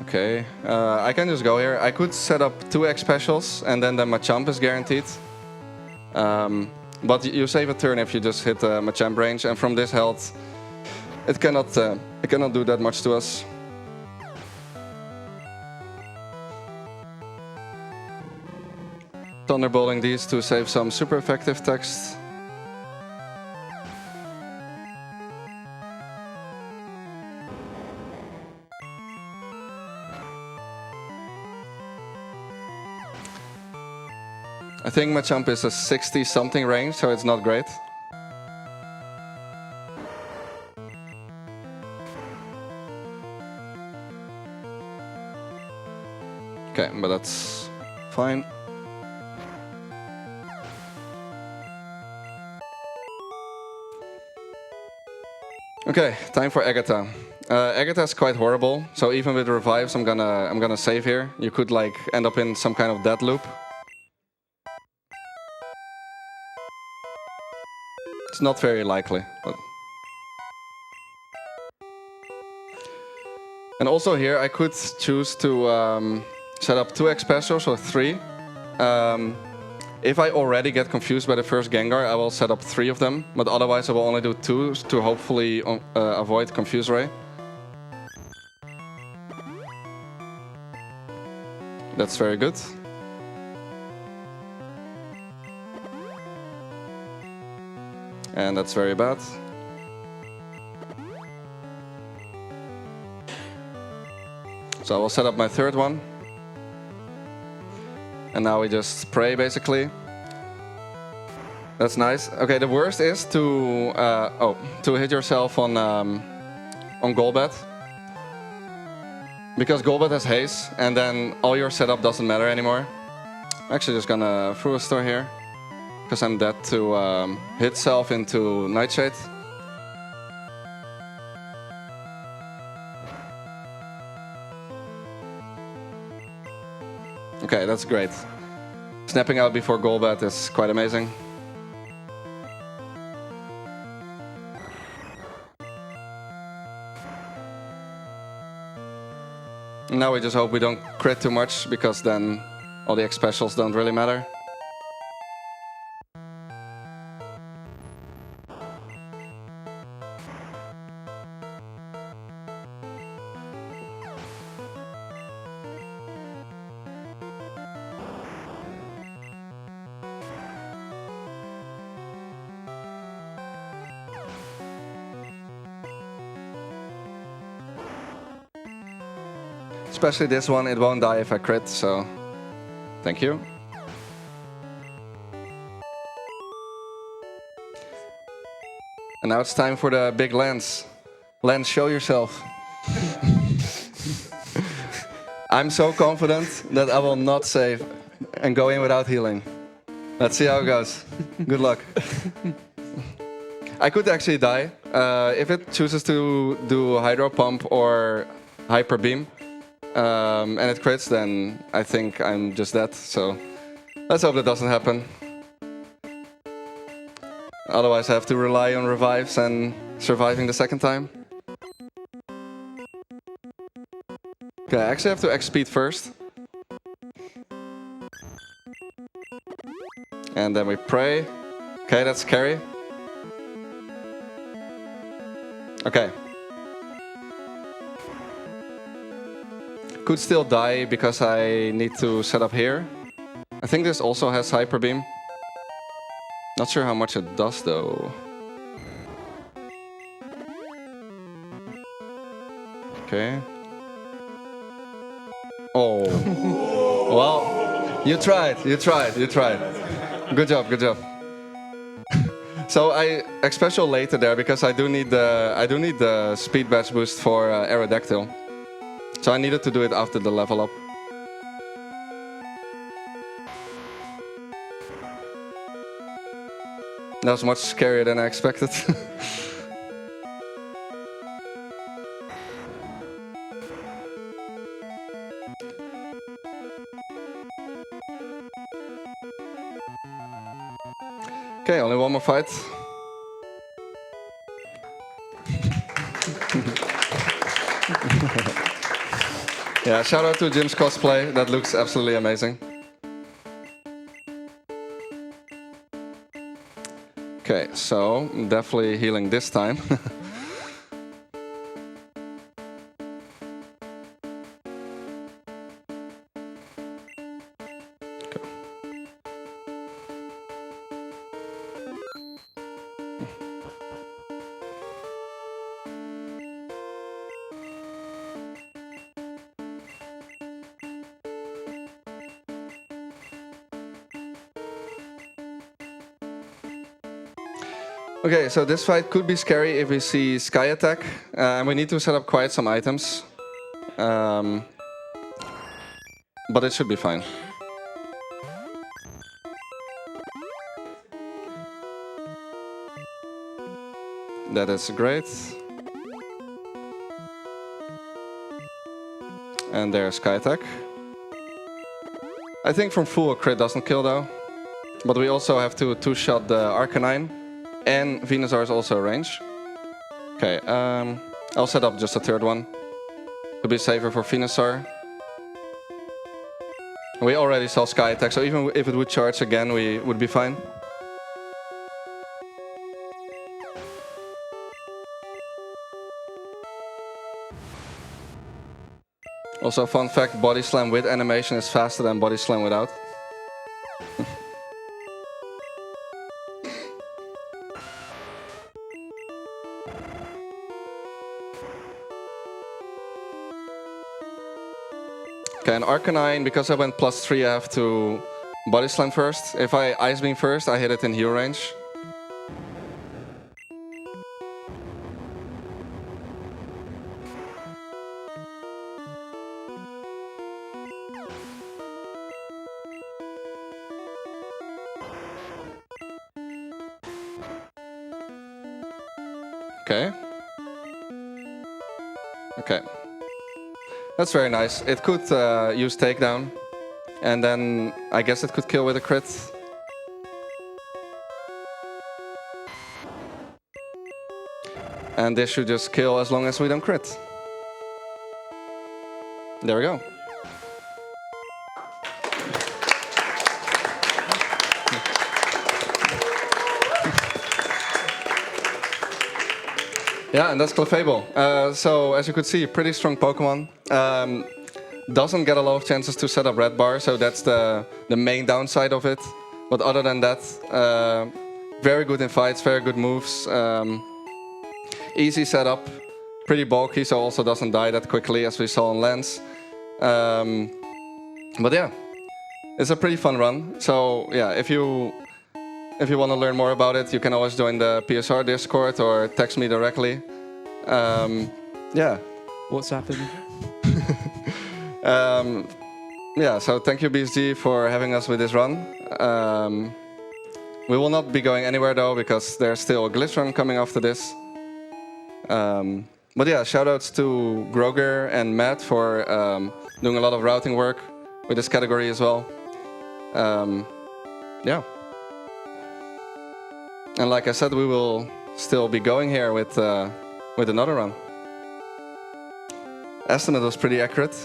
Okay, I can just go here. I could set up 2 X specials and then the Machamp is guaranteed. But you save a turn if you just hit the Machamp range, and from this health, it cannot do that much to us. Thunderbolting these to save some super effective text. I think Machamp is a 60-something range, so it's not great. Okay, but that's fine. Okay, time for Agatha. Agatha is quite horrible, so even with revives, I'm gonna save here. You could like end up in some kind of death loop. It's not very likely, but... And also here I could choose to set up 2 X specials or 3. If I already get confused by the first Gengar, I will set up 3 of them, but otherwise I will only do 2 to hopefully avoid Confuse Ray. That's very good. And that's very bad. So I will set up my 3rd one. And now we just pray, basically. That's nice. Okay, the worst is to hit yourself on Golbat. Because Golbat has haste, and then all your setup doesn't matter anymore. I'm actually just gonna throw a star here. Because I'm dead to hit self into Nightshade. Okay, that's great. Snapping out before Golbat is quite amazing. Now we just hope we don't crit too much, because then all the X specials don't really matter. Especially this one, it won't die if I crit, so thank you. And now it's time for the big Lance. Lance, show yourself. I'm so confident that I will not save and go in without healing. Let's see how it goes. Good luck. I could actually die. If it chooses to do Hydro Pump or Hyper Beam, and it crits, then I think I'm just dead. So let's hope that doesn't happen. Otherwise I have to rely on revives and surviving the 2nd time. Okay, I actually have to X speed first. And then we pray. Okay, that's carry. Okay. Could still die because I need to set up here. I think this also has Hyper Beam. Not sure how much it does though. Okay. Oh. Well, you tried. Good job. So I special later there because I do need the speed badge boost for Aerodactyl. So I needed to do it after the level up. That was much scarier than I expected. Okay, only one more fight. Yeah, shout out to Jim's cosplay. That looks absolutely amazing. Okay, so definitely healing this time. Okay, so this fight could be scary if we see Sky Attack, and we need to set up quite some items. But it should be fine. That is great. And there's Sky Attack. I think from full a crit doesn't kill though. But we also have to two-shot the Arcanine. And Venusaur is also a range. Okay, I'll set up just a third one. To be safer for Venusaur. We already saw Sky Attack, so even if it would charge again, we would be fine. Also, fun fact, Body Slam with animation is faster than Body Slam without. Okay, and Arcanine, because I went +3, I have to Body Slam first. If I Ice Beam first, I hit it in heal range. Okay. Okay. That's very nice. It could use takedown, and then I guess it could kill with a crit. And this should just kill as long as we don't crit. There we go. Yeah, and that's Clefable. So as you could see, pretty strong Pokemon. Doesn't get a lot of chances to set up red bar, so that's the main downside of it. But other than that, very good in fights, very good moves. Easy setup, pretty bulky, so also doesn't die that quickly as we saw on Lance. But yeah, it's a pretty fun run. So yeah, if you want to learn more about it, you can always join the PSR Discord or text me directly. Yeah. What's happened? Yeah, so thank you BSG for having us with this run. We will not be going anywhere though, because there's still a glitch run coming after this. But yeah, shoutouts to Groger and Matt for doing a lot of routing work with this category as well. Yeah. And like I said, we will still be going here with another run. Estimate was pretty accurate.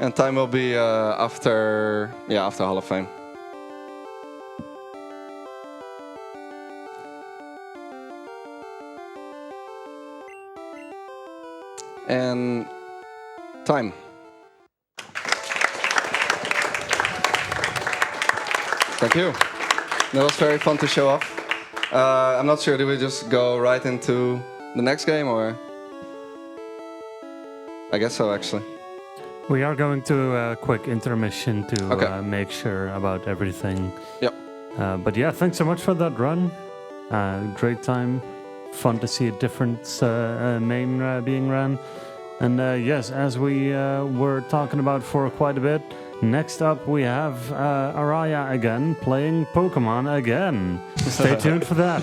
And time will be after Hall of Fame. And time. Thank you. That was very fun to show off. I'm not sure, do we just go right into the next game or? I guess so, actually. We are going to a quick intermission to make sure about everything. Yep. But yeah, thanks so much for that run. Great time. Fun to see a different main being ran. And yes, as we were talking about for quite a bit, next up we have Araya again playing Pokémon again. Stay tuned for that.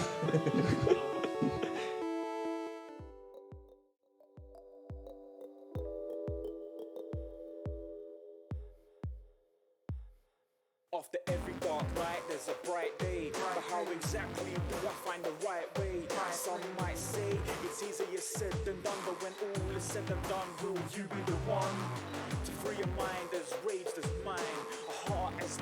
After every dark night, there's a bright day. But how exactly do I find the right way? Some might say it's easier said than done, but when all is said and done, will you be the one to free your mind as rage, as mine, a heart as